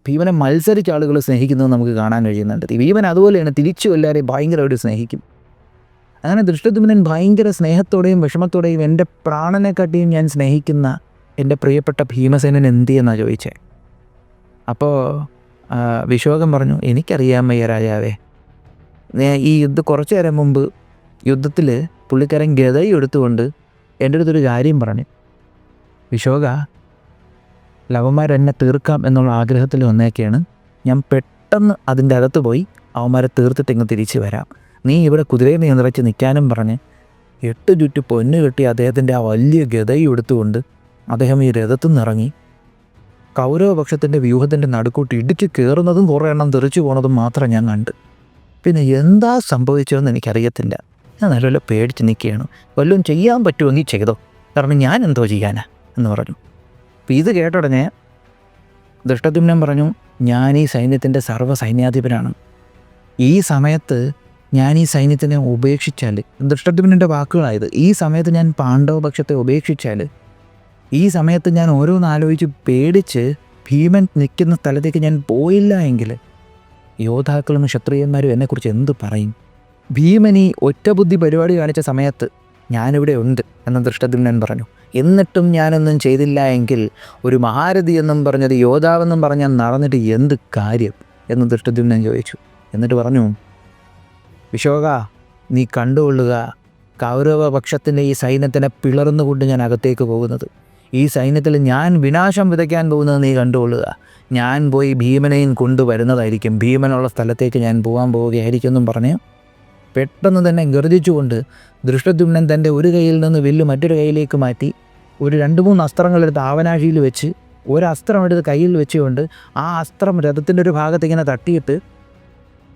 ഭീമനെ മത്സരിച്ച ആളുകൾ സ്നേഹിക്കുന്നത് നമുക്ക് കാണാൻ കഴിയുന്നുണ്ട്. ഭീമൻ അതുപോലെയാണ്, തിരിച്ചു എല്ലാവരെയും ഭയങ്കരമായിട്ട് സ്നേഹിക്കും. അങ്ങനെ ദൃഷ്ടദ്യുമ്നൻ ഭയങ്കര സ്നേഹത്തോടെയും വിഷമത്തോടെയും എൻ്റെ പ്രാണനെക്കാട്ടിയും ഞാൻ സ്നേഹിക്കുന്ന എൻ്റെ പ്രിയപ്പെട്ട ഭീമസേനൻ എന്തിയെന്നാണ് ചോദിച്ചേ. അപ്പോൾ വിശോകം പറഞ്ഞു, എനിക്കറിയാൻ വയ്യ രാജാവേ. ഈ കുറച്ചു നേരം മുമ്പ് യുദ്ധത്തിൽ പുള്ളിക്കാരൻ ഗദയും എടുത്തുകൊണ്ട് എൻ്റെ അടുത്തൊരു കാര്യം പറഞ്ഞു. വിശോക, ലവന്മാരെന്നെ തീർക്കാം എന്നുള്ള ആഗ്രഹത്തിൽ വന്നേക്കെയാണ്. ഞാൻ പെട്ടെന്ന് അതിൻ്റെ അകത്ത് പോയി അവന്മാരെ തീർത്തിട്ട് ഇങ്ങ് തിരിച്ചു വരാം. നീ ഇവിടെ കുതിരയെ നിയന്ത്രിച്ച് നിൽക്കാനും പറഞ്ഞ് 8 ചുറ്റു പൊന്നു കെട്ടി അദ്ദേഹത്തിൻ്റെ ആ വലിയ ഗദയും എടുത്തുകൊണ്ട് അദ്ദേഹം ഈ രഥത്തിൽ നിന്നിറങ്ങി കൗരവപക്ഷത്തിൻ്റെ വ്യൂഹത്തിൻ്റെ നടുക്കൂട്ട് ഇടിച്ച് കയറുന്നതും കുറേ എണ്ണം തെറിച്ചു പോണതും മാത്രം ഞാൻ കണ്ട്. പിന്നെ എന്താ സംഭവിച്ചതെന്ന് എനിക്കറിയത്തില്ല. ഞാൻ നല്ലപോലെ പേടിച്ച് നിൽക്കുകയാണ്. വല്ലതും ചെയ്യാൻ പറ്റുമെങ്കിൽ ചെയ്തോ, കാരണം ഞാൻ എന്തോ ചെയ്യാനാ എന്ന് പറഞ്ഞു. അപ്പോൾ ഇത് കേട്ട ഉടനെ ദൃഷ്ടദ്യുമ്നൻ പറഞ്ഞു, ഞാൻ ഈ സൈന്യത്തിൻ്റെ സർവ്വ സൈന്യാധിപനാണ്. ഈ സമയത്ത് ഞാൻ ഈ സൈന്യത്തിനെ ഉപേക്ഷിച്ചാൽ, ദൃഷ്ടദ്യുമ്നൻ്റെ വാക്കുകളായത്, ഈ സമയത്ത് ഞാൻ പാണ്ഡവപക്ഷത്തെ ഉപേക്ഷിച്ചാൽ, ഈ സമയത്ത് ഞാൻ ഓരോന്നാലോചിച്ച് പേടിച്ച് ഭീമൻ നിൽക്കുന്ന സ്ഥലത്തേക്ക് ഞാൻ പോയില്ല എങ്കിൽ യോദ്ധാക്കളും ക്ഷത്രിയന്മാരും എന്നെക്കുറിച്ച് എന്ത് പറയും? ഭീമൻ ഈ ഒറ്റബുദ്ധി പരിപാടി കാണിച്ച സമയത്ത് ഞാനിവിടെ ഉണ്ട് എന്ന് ദൃഷ്ടദ്യുമ്നൻ പറഞ്ഞു. എന്നിട്ടും ഞാനൊന്നും ചെയ്തില്ല എങ്കിൽ ഒരു മഹാരഥി എന്നും പറഞ്ഞത് യോദ്ധാവെന്നും പറഞ്ഞാൽ നടന്നിട്ട് എന്ത് കാര്യം എന്ന് ദൃഷ്ടദ്യുമ്നൻ ചോദിച്ചു. എന്നിട്ട് പറഞ്ഞു, വിശോക, നീ കണ്ടുകൊള്ളുക, കൗരവപക്ഷത്തിൻ്റെ ഈ സൈന്യത്തിനെ പിളർന്നുകൊണ്ട് ഞാൻ അകത്തേക്ക് പോകുന്നത്. ഈ സൈന്യത്തിൽ ഞാൻ വിനാശം വിതയ്ക്കാൻ പോകുന്നത് നീ കണ്ടുകൊള്ളുക. ഞാൻ പോയി ഭീമനെയും കൊണ്ടുവരുന്നതായിരിക്കും. ഭീമനുള്ള സ്ഥലത്തേക്ക് ഞാൻ പോകാൻ പോവുകയായിരിക്കും എന്നും പറഞ്ഞ് പെട്ടെന്ന് തന്നെ ഗർജിച്ചുകൊണ്ട് ദൃഷ്ടദ്യുമ്നൻ തൻ്റെ ഒരു കയ്യിൽ നിന്ന് വില്ല് മറ്റൊരു കയ്യിലേക്ക് മാറ്റി ഒരു 2-3 അസ്ത്രങ്ങളെടുത്ത് ആവനാഴിയിൽ വെച്ച് ഒരു അസ്ത്രം എടുത്ത് കയ്യിൽ വെച്ചുകൊണ്ട് ആ അസ്ത്രം രഥത്തിൻ്റെ ഒരു ഭാഗത്ത് ഇങ്ങനെ തട്ടിയിട്ട്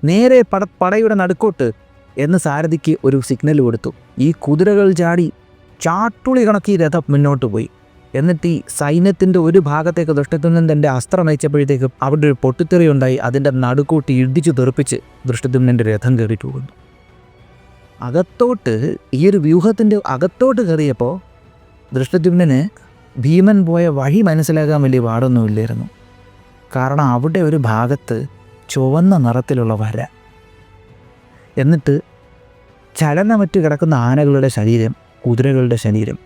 നേരെ പടയുടെ നടുക്കോട്ട് എന്ന് സാരഥിക്ക് ഒരു സിഗ്നൽ കൊടുത്തു. ഈ കുതിരകൾ ചാടി ചാട്ടുളി കണക്കി രഥം മുന്നോട്ട് പോയി. എന്നിട്ട് ഈ സൈന്യത്തിൻ്റെ ഒരു ഭാഗത്തേക്ക് ദൃഷ്ടദ്യുമ്നൻ തൻ്റെ അസ്ത്രം അയച്ചപ്പോഴത്തേക്ക് അവിടെ ഒരു പൊട്ടിത്തെറി ഉണ്ടായി. അതിൻ്റെ നടുക്കൂട്ടി ഇടിച്ചു തെറിപ്പിച്ച് ദൃഷ്ടദ്യുമ്നൻ്റെ രഥം കയറിയിട്ട് പോകുന്നു. അകത്തോട്ട് ഈ ഒരു വ്യൂഹത്തിൻ്റെ അകത്തോട്ട് കയറിയപ്പോൾ ദൃഷ്ടദ്യുമ്നന് ഭീമൻ പോയ വഴി മനസ്സിലാക്കാൻ വലിയ പാടൊന്നുമില്ലായിരുന്നു. കാരണം അവിടെ ഒരു ഭാഗത്ത് ചുവന്ന നിറത്തിലുള്ള വര, എന്നിട്ട് ചലനമറ്റ് കിടക്കുന്ന ആനകളുടെ ശരീരം, കുതിരകളുടെ ശരീരം,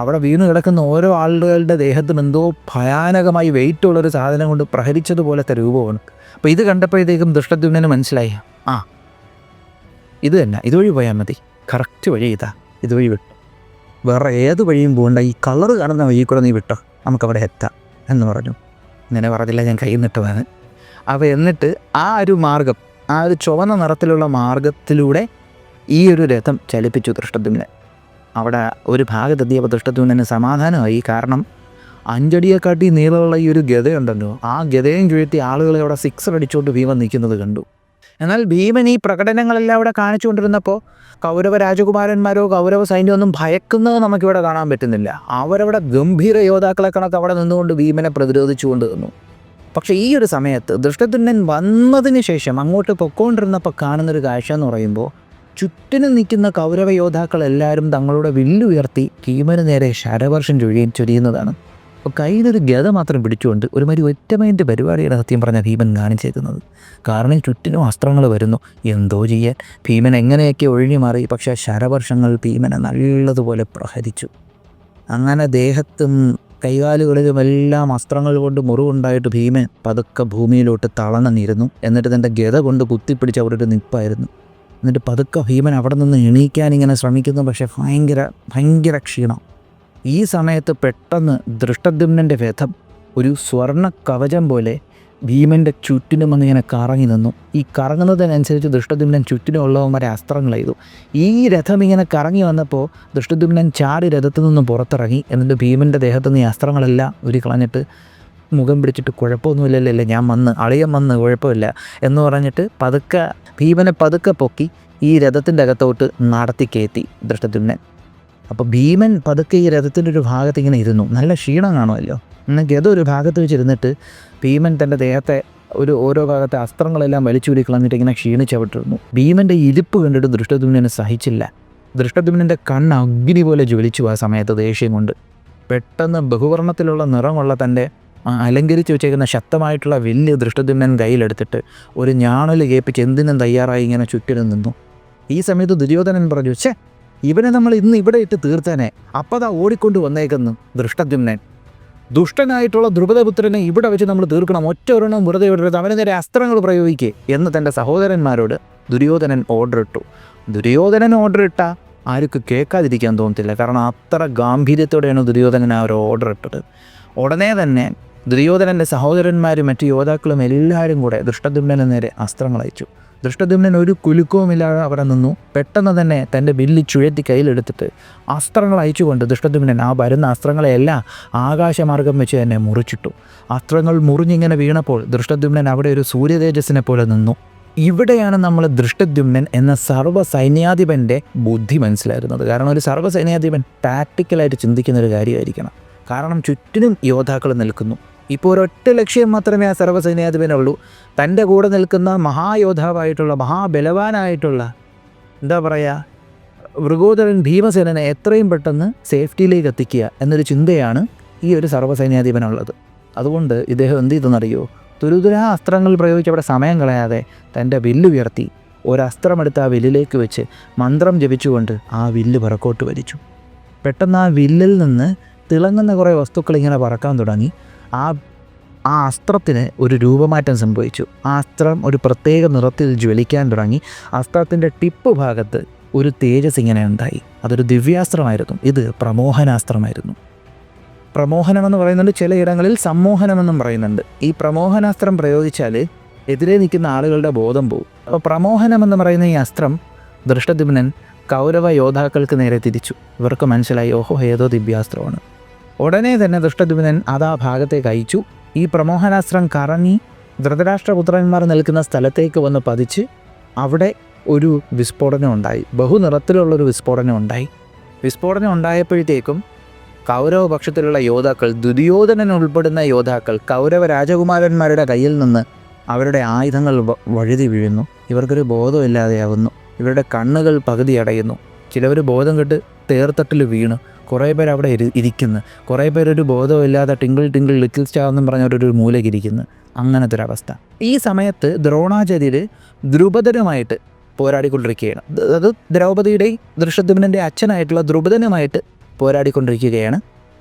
അവിടെ വീണ് കിടക്കുന്ന ഓരോ ആളുകളുടെ ദേഹത്തും എന്തോ ഭയാനകമായി വെയിറ്റുള്ളൊരു സാധനം കൊണ്ട് പ്രഹരിച്ചതുപോലത്തെ രൂപമാണ്. അപ്പോൾ ഇത് കണ്ടപ്പോഴത്തേക്കും ദൃഷ്ടദ്യുമ്നന് മനസ്സിലായി, ആ ഇത് തന്നെ, ഇതുവഴി പോയാൽ മതി, കറക്റ്റ് വഴി ഇതാ, ഇതുവഴി വിട്ടു, വേറെ ഏത് വഴിയും പോകണ്ട, ഈ കളറ് കാണുന്ന വഴി കൂടെ നീ വിട്ടോ, നമുക്കവിടെ എത്താം എന്ന് പറഞ്ഞു. ഇങ്ങനെ പറഞ്ഞില്ല, ഞാൻ കൈ നിട്ടുവാണ്. അപ്പോൾ എന്നിട്ട് ആ ഒരു മാർഗം, ആ ഒരു ചുവന്ന നിറത്തിലുള്ള മാർഗത്തിലൂടെ ഈ ഒരു രഥം ചലിപ്പിച്ചു ദൃഷ്ടദ്യുമ്നൻ. അവിടെ ഒരു ഭാഗത്തെത്തിയപ്പോൾ ദൃഷ്ടദ്യുമ്നന് സമാധാനമായി. കാരണം 5 അടിയെക്കാട്ടി നീളമുള്ള ഈ ഒരു ഗദയുണ്ടല്ലോ, ആ ഗദയും ചുഴറ്റി ആളുകളെ അവിടെ 6 അടിച്ചുകൊണ്ട് ഭീമൻ നിൽക്കുന്നത് കണ്ടു. എന്നാൽ ഭീമൻ ഈ പ്രകടനങ്ങളെല്ലാം അവിടെ കാണിച്ചുകൊണ്ടിരുന്നപ്പോൾ കൗരവ രാജകുമാരന്മാരോ കൗരവ സൈന്യമൊന്നും ഭയക്കുന്നത് നമുക്കിവിടെ കാണാൻ പറ്റുന്നില്ല. അവരവിടെ ഗംഭീര യോദ്ധാക്കളെ കണക്ക് അവിടെ നിന്നുകൊണ്ട് ഭീമനെ പ്രതിരോധിച്ചുകൊണ്ട് നിന്നു. പക്ഷേ ഈ ഒരു സമയത്ത് ദൃഷ്ടദ്യുമ്നൻ വന്നതിന് ശേഷം അങ്ങോട്ട് പൊക്കോണ്ടിരുന്നപ്പോൾ കാണുന്നൊരു കാഴ്ച എന്ന് പറയുമ്പോൾ, ചുറ്റിനും നിൽക്കുന്ന കൗരവ യോദ്ധാക്കളെല്ലാവരും തങ്ങളുടെ വില്ലുയർത്തി ഭീമന് നേരെ ശരവർഷം ചൊരിയുന്നതാണ്. അപ്പോൾ കയ്യിലൊരു ഗത മാത്രം പിടിച്ചുകൊണ്ട് ഒരുമാതിരി ഒറ്റമൈൻ്റെ പരിപാടിയുടെ സത്യം പറഞ്ഞ ഭീമൻ കാണിച്ചേക്കുന്നത്. കാരണം ചുറ്റിനും അസ്ത്രങ്ങൾ വരുന്നു, എന്തോ ചെയ്യാൻ. ഭീമൻ എങ്ങനെയൊക്കെ ഒഴിഞ്ഞു മാറി, പക്ഷേ ശരവർഷങ്ങൾ ഭീമനെ നല്ലതുപോലെ പ്രഹരിച്ചു. അങ്ങനെ ദേഹത്തും കൈകാലുകളിലുമെല്ലാം അസ്ത്രങ്ങൾ കൊണ്ട് മുറിവുണ്ടായിട്ട് ഭീമൻ പതുക്കെ ഭൂമിയിലോട്ട് തളർന്നിരുന്നു. എന്നിട്ട് തൻ്റെ ഗത കൊണ്ട് കുത്തിപ്പിടിച്ച് അവിടെ ഒരു നിൽപ്പായിരുന്നു. എന്നിട്ട് പതുക്കെ ഭീമൻ അവിടെ നിന്ന് എണീക്കാനിങ്ങനെ ശ്രമിക്കുന്നു, പക്ഷേ ഭയങ്കര ക്ഷീണം. ഈ സമയത്ത് പെട്ടെന്ന് ദൃഷ്ടദ്യുമ്നൻ്റെ രഥം ഒരു സ്വർണ്ണ കവചം പോലെ ഭീമൻ്റെ ചുറ്റിനും വന്നിങ്ങനെ കറങ്ങി നിന്നു. ഈ കറങ്ങുന്നതിനനുസരിച്ച് ദൃഷ്ടദ്യുമ്നൻ ചുറ്റിനുള്ളവന്മാരെ അസ്ത്രങ്ങൾ ചെയ്തു. ഈ രഥം ഇങ്ങനെ കറങ്ങി വന്നപ്പോൾ ദൃഷ്ടദ്യുമ്നൻ ചാടി രഥത്തിൽ നിന്നും പുറത്തിറങ്ങി. എന്നിട്ട് ഭീമൻ്റെ ദേഹത്തു നിന്ന് ഈ അസ്ത്രങ്ങളെല്ലാം കളഞ്ഞിട്ട് മുഖം പിടിച്ചിട്ട്, കുഴപ്പമൊന്നുമില്ലല്ലേ, ഞാൻ അളിയൻ വന്ന് കുഴപ്പമില്ല എന്ന് പറഞ്ഞിട്ട് ഭീമനെ പതുക്കെ പൊക്കി ഈ രഥത്തിൻ്റെ അകത്തോട്ട് നടത്തി കയറ്റി ദൃഷ്ടദ്യുമ്നൻ. അപ്പോൾ ഭീമൻ പതുക്കെ ഈ രഥത്തിൻ്റെ ഒരു ഭാഗത്ത് ഇങ്ങനെ ഇരുന്നു. നല്ല ക്ഷീണം കാണുമല്ലോ. എന്നാൽ ഗത ഒരു ഭാഗത്ത് വെച്ചിരുന്നിട്ട് ഭീമൻ തൻ്റെ ദേഹത്തെ ഓരോ ഭാഗത്തെ അസ്ത്രങ്ങളെല്ലാം വലിച്ചൂരി കളഞ്ഞിട്ട് ഇങ്ങനെ ക്ഷീണിച്ചവിട്ടിരുന്നു. ഭീമൻ്റെ ഇരിപ്പ് കണ്ടിട്ട് ദൃഷ്ടദ്യുമ്നന് സഹിച്ചില്ല. ദൃഷ്ടദ്യുമ്നൻ്റെ കണ്ണ് അഗ്നി പോലെ ജ്വലിച്ചു ആ സമയത്ത് ദേഷ്യം കൊണ്ട്. പെട്ടെന്ന് ബഹുവർണ്ണത്തിലുള്ള നിറമുള്ള തൻ്റെ അലങ്കരിച്ച് വെച്ചേക്കുന്ന ശക്തമായിട്ടുള്ള വില്ല് ദൃഷ്ടദ്യുമ്നൻ കയ്യിലെടുത്തിട്ട് ഒരു ഞാണൽ കേൾപ്പിച്ച് എന്തിനും തയ്യാറായി ഇങ്ങനെ ചുറ്റിനും നിന്നു. ഈ സമയത്ത് ദുര്യോധനൻ പറഞ്ഞു, ഇവനെ നമ്മൾ ഇന്ന് ഇവിടെ ഇട്ട് തീർത്തേനെ, അപ്പതാ ഓടിക്കൊണ്ട് വന്നേക്കുന്നു ദൃഷ്ടദ്യുമ്നൻ. ദുഷ്ടനായിട്ടുള്ള ദ്രുപദപുത്രനെ ഇവിടെ വെച്ച് നമ്മൾ തീർക്കണം, ഒറ്റ ഒരെണ്ണം വെറുതെ വിടരുത്, അവന് നേരെ അസ്ത്രങ്ങൾ പ്രയോഗിക്കേ എന്ന് തൻ്റെ സഹോദരന്മാരോട് ദുര്യോധനൻ ഓർഡർ ഇട്ടു. ദുര്യോധനൻ ഓർഡർ ഇട്ട ആർക്ക് കേൾക്കാതിരിക്കാൻ തോന്നത്തില്ല. കാരണം അത്ര ഗാംഭീര്യത്തോടെയാണ് ദുര്യോധനൻ ആ ഒരു ഓർഡർ ഇട്ടത്. ഉടനെ തന്നെ ദുര്യോധനൻ്റെ സഹോദരന്മാരും മറ്റു യോദ്ധാക്കളും എല്ലാവരും കൂടെ ദൃഷ്ടദ്യുമ്നന് നേരെ അസ്ത്രങ്ങൾ അയച്ചു. ദൃഷ്ടദ്യുമ്നൻ ഒരു കുലുക്കവുമില്ലാതെ അവിടെ നിന്നു. പെട്ടെന്ന് തന്നെ തൻ്റെ വില്ല് ചുഴറ്റി കയ്യിലെടുത്തിട്ട് അസ്ത്രങ്ങൾ അയച്ചുകൊണ്ട് ദൃഷ്ടദ്യുമ്നൻ ആ വരുന്ന അസ്ത്രങ്ങളെല്ലാം ആകാശമാർഗം വെച്ച് തന്നെ മുറിച്ചിട്ടു. അസ്ത്രങ്ങൾ മുറിഞ്ഞിങ്ങനെ വീണപ്പോൾ ദൃഷ്ടദ്യുമ്നൻ അവിടെ ഒരു സൂര്യതേജസ്സിനെ പോലെ നിന്നു. ഇവിടെയാണ് നമ്മൾ ദൃഷ്ടദ്യുമ്നൻ എന്ന സർവ്വസൈന്യാധിപൻ്റെ ബുദ്ധി മനസ്സിലായിരുന്നത്. കാരണം ഒരു സർവ്വസൈന്യാധിപൻ ടാക്റ്റിക്കലായിട്ട് ചിന്തിക്കുന്ന ഒരു കാര്യമായിരിക്കണം. കാരണം ചുറ്റിനും യോദ്ധാക്കൾ നിൽക്കുന്നു. ഇപ്പോൾ ഒരൊറ്റ ലക്ഷ്യം മാത്രമേ ആ സർവ്വസൈന്യാധിപനുള്ളൂ. തൻ്റെ കൂടെ നിൽക്കുന്ന മഹായോദ്ധാവായിട്ടുള്ള മഹാബലവാനായിട്ടുള്ള എന്താ പറയുക വൃഗോദരൻ ഭീമസേനനെ എത്രയും പെട്ടെന്ന് സേഫ്റ്റിയിലേക്ക് എത്തിക്കുക എന്നൊരു ചിന്തയാണ് ഈ ഒരു സർവ്വസൈന്യാധിപനുള്ളത്. അതുകൊണ്ട് ഇദ്ദേഹം എന്ത് ചെയ്തെന്നറിയോ, തുരുതുരാ അസ്ത്രങ്ങൾ പ്രയോഗിച്ച് അവിടെ സമയം കളയാതെ തൻ്റെ വില്ലുയർത്തി ഒരസ്ത്രമെടുത്ത് ആ വില്ലിലേക്ക് വെച്ച് മന്ത്രം ജപിച്ചുകൊണ്ട് ആ വില്ല് പുറക്കോട്ട് വലിച്ചു. പെട്ടെന്ന് ആ വില്ലിൽ നിന്ന് തിളങ്ങുന്ന കുറേ വസ്തുക്കൾ ഇങ്ങനെ പറക്കാൻ തുടങ്ങി. ആ അസ്ത്രത്തിന് ഒരു രൂപമാറ്റം സംഭവിച്ചു. ആ അസ്ത്രം ഒരു പ്രത്യേക നിറത്തിൽ ജ്വലിക്കാൻ തുടങ്ങി. അസ്ത്രത്തിൻ്റെ ടിപ്പ് ഭാഗത്ത് ഒരു തേജസ് ഇങ്ങനെ ഉണ്ടായി. അതൊരു ദിവ്യാസ്ത്രമായിരുന്നു. ഇത് പ്രമോഹനാസ്ത്രമായിരുന്നു. പ്രമോഹനമെന്ന് പറയുന്നുണ്ട്, ചിലയിടങ്ങളിൽ സമ്മോഹനമെന്നും പറയുന്നുണ്ട്. ഈ പ്രമോഹനാസ്ത്രം പ്രയോഗിച്ചാൽ എതിരെ നിൽക്കുന്ന ആളുകളുടെ ബോധം പോകും. അപ്പോൾ പ്രമോഹനമെന്ന് പറയുന്ന ഈ അസ്ത്രം ദൃഷ്ടദ്യുമ്നൻ കൗരവ യോദ്ധാക്കൾക്ക് നേരെ തിരിച്ചു. ഇവർക്ക് മനസ്സിലായി, ഓഹോ ഏതോ ദിവ്യാസ്ത്രമാണ്. ഉടനെ തന്നെ ദൃഷ്ടദ്യുമ്നൻ അത് ആ ഭാഗത്തേക്ക് അയച്ചു. ഈ പ്രമോഹനാസ്ത്രം കറങ്ങി ധൃതരാഷ്ട്രപുത്രന്മാർ നിൽക്കുന്ന സ്ഥലത്തേക്ക് വന്ന് പതിച്ച് അവിടെ ഒരു വിസ്ഫോടനം ഉണ്ടായി. ബഹുനിറത്തിലുള്ളൊരു വിസ്ഫോടനം ഉണ്ടായി. വിസ്ഫോടനം ഉണ്ടായപ്പോഴത്തേക്കും കൗരവ പക്ഷത്തിലുള്ള യോദ്ധാക്കൾ, ദുര്യോധനൻ ഉൾപ്പെടുന്ന യോദ്ധാക്കൾ കൗരവ രാജകുമാരന്മാരുടെ കയ്യിൽ നിന്ന് അവരുടെ ആയുധങ്ങൾ വഴുതി വീഴുന്നു. ഇവർക്കൊരു ബോധമില്ലാതെയാവുന്നു. ഇവരുടെ കണ്ണുകൾ പകുതി അടയുന്നു. ചിലവർ ബോധം കെട്ട് തേർത്തട്ടിൽ വീണു. കുറേ പേർ അവിടെ ഇരിക്കുന്നു. കുറേ പേരൊരു ബോധമില്ലാതെ ടിങ്കിൾ ടിങ്കിൾ ലിറ്റിൽ സ്റ്റാർ എന്നും പറഞ്ഞവരൊരു മൂലയ്ക്ക് ഇരിക്കുന്നു. അങ്ങനത്തെ ഒരവസ്ഥ. ഈ സമയത്ത് ദ്രോണാചാര്യർ ദ്രുപദനുമായിട്ട് പോരാടിക്കൊണ്ടിരിക്കുകയാണ്. അത് ദ്രൗപദിയുടെയും ദൃഷ്ടദ്യുമ്നൻ്റെ അച്ഛനായിട്ടുള്ള ദ്രുപദനുമായിട്ട് പോരാടിക്കൊണ്ടിരിക്കുകയാണ്.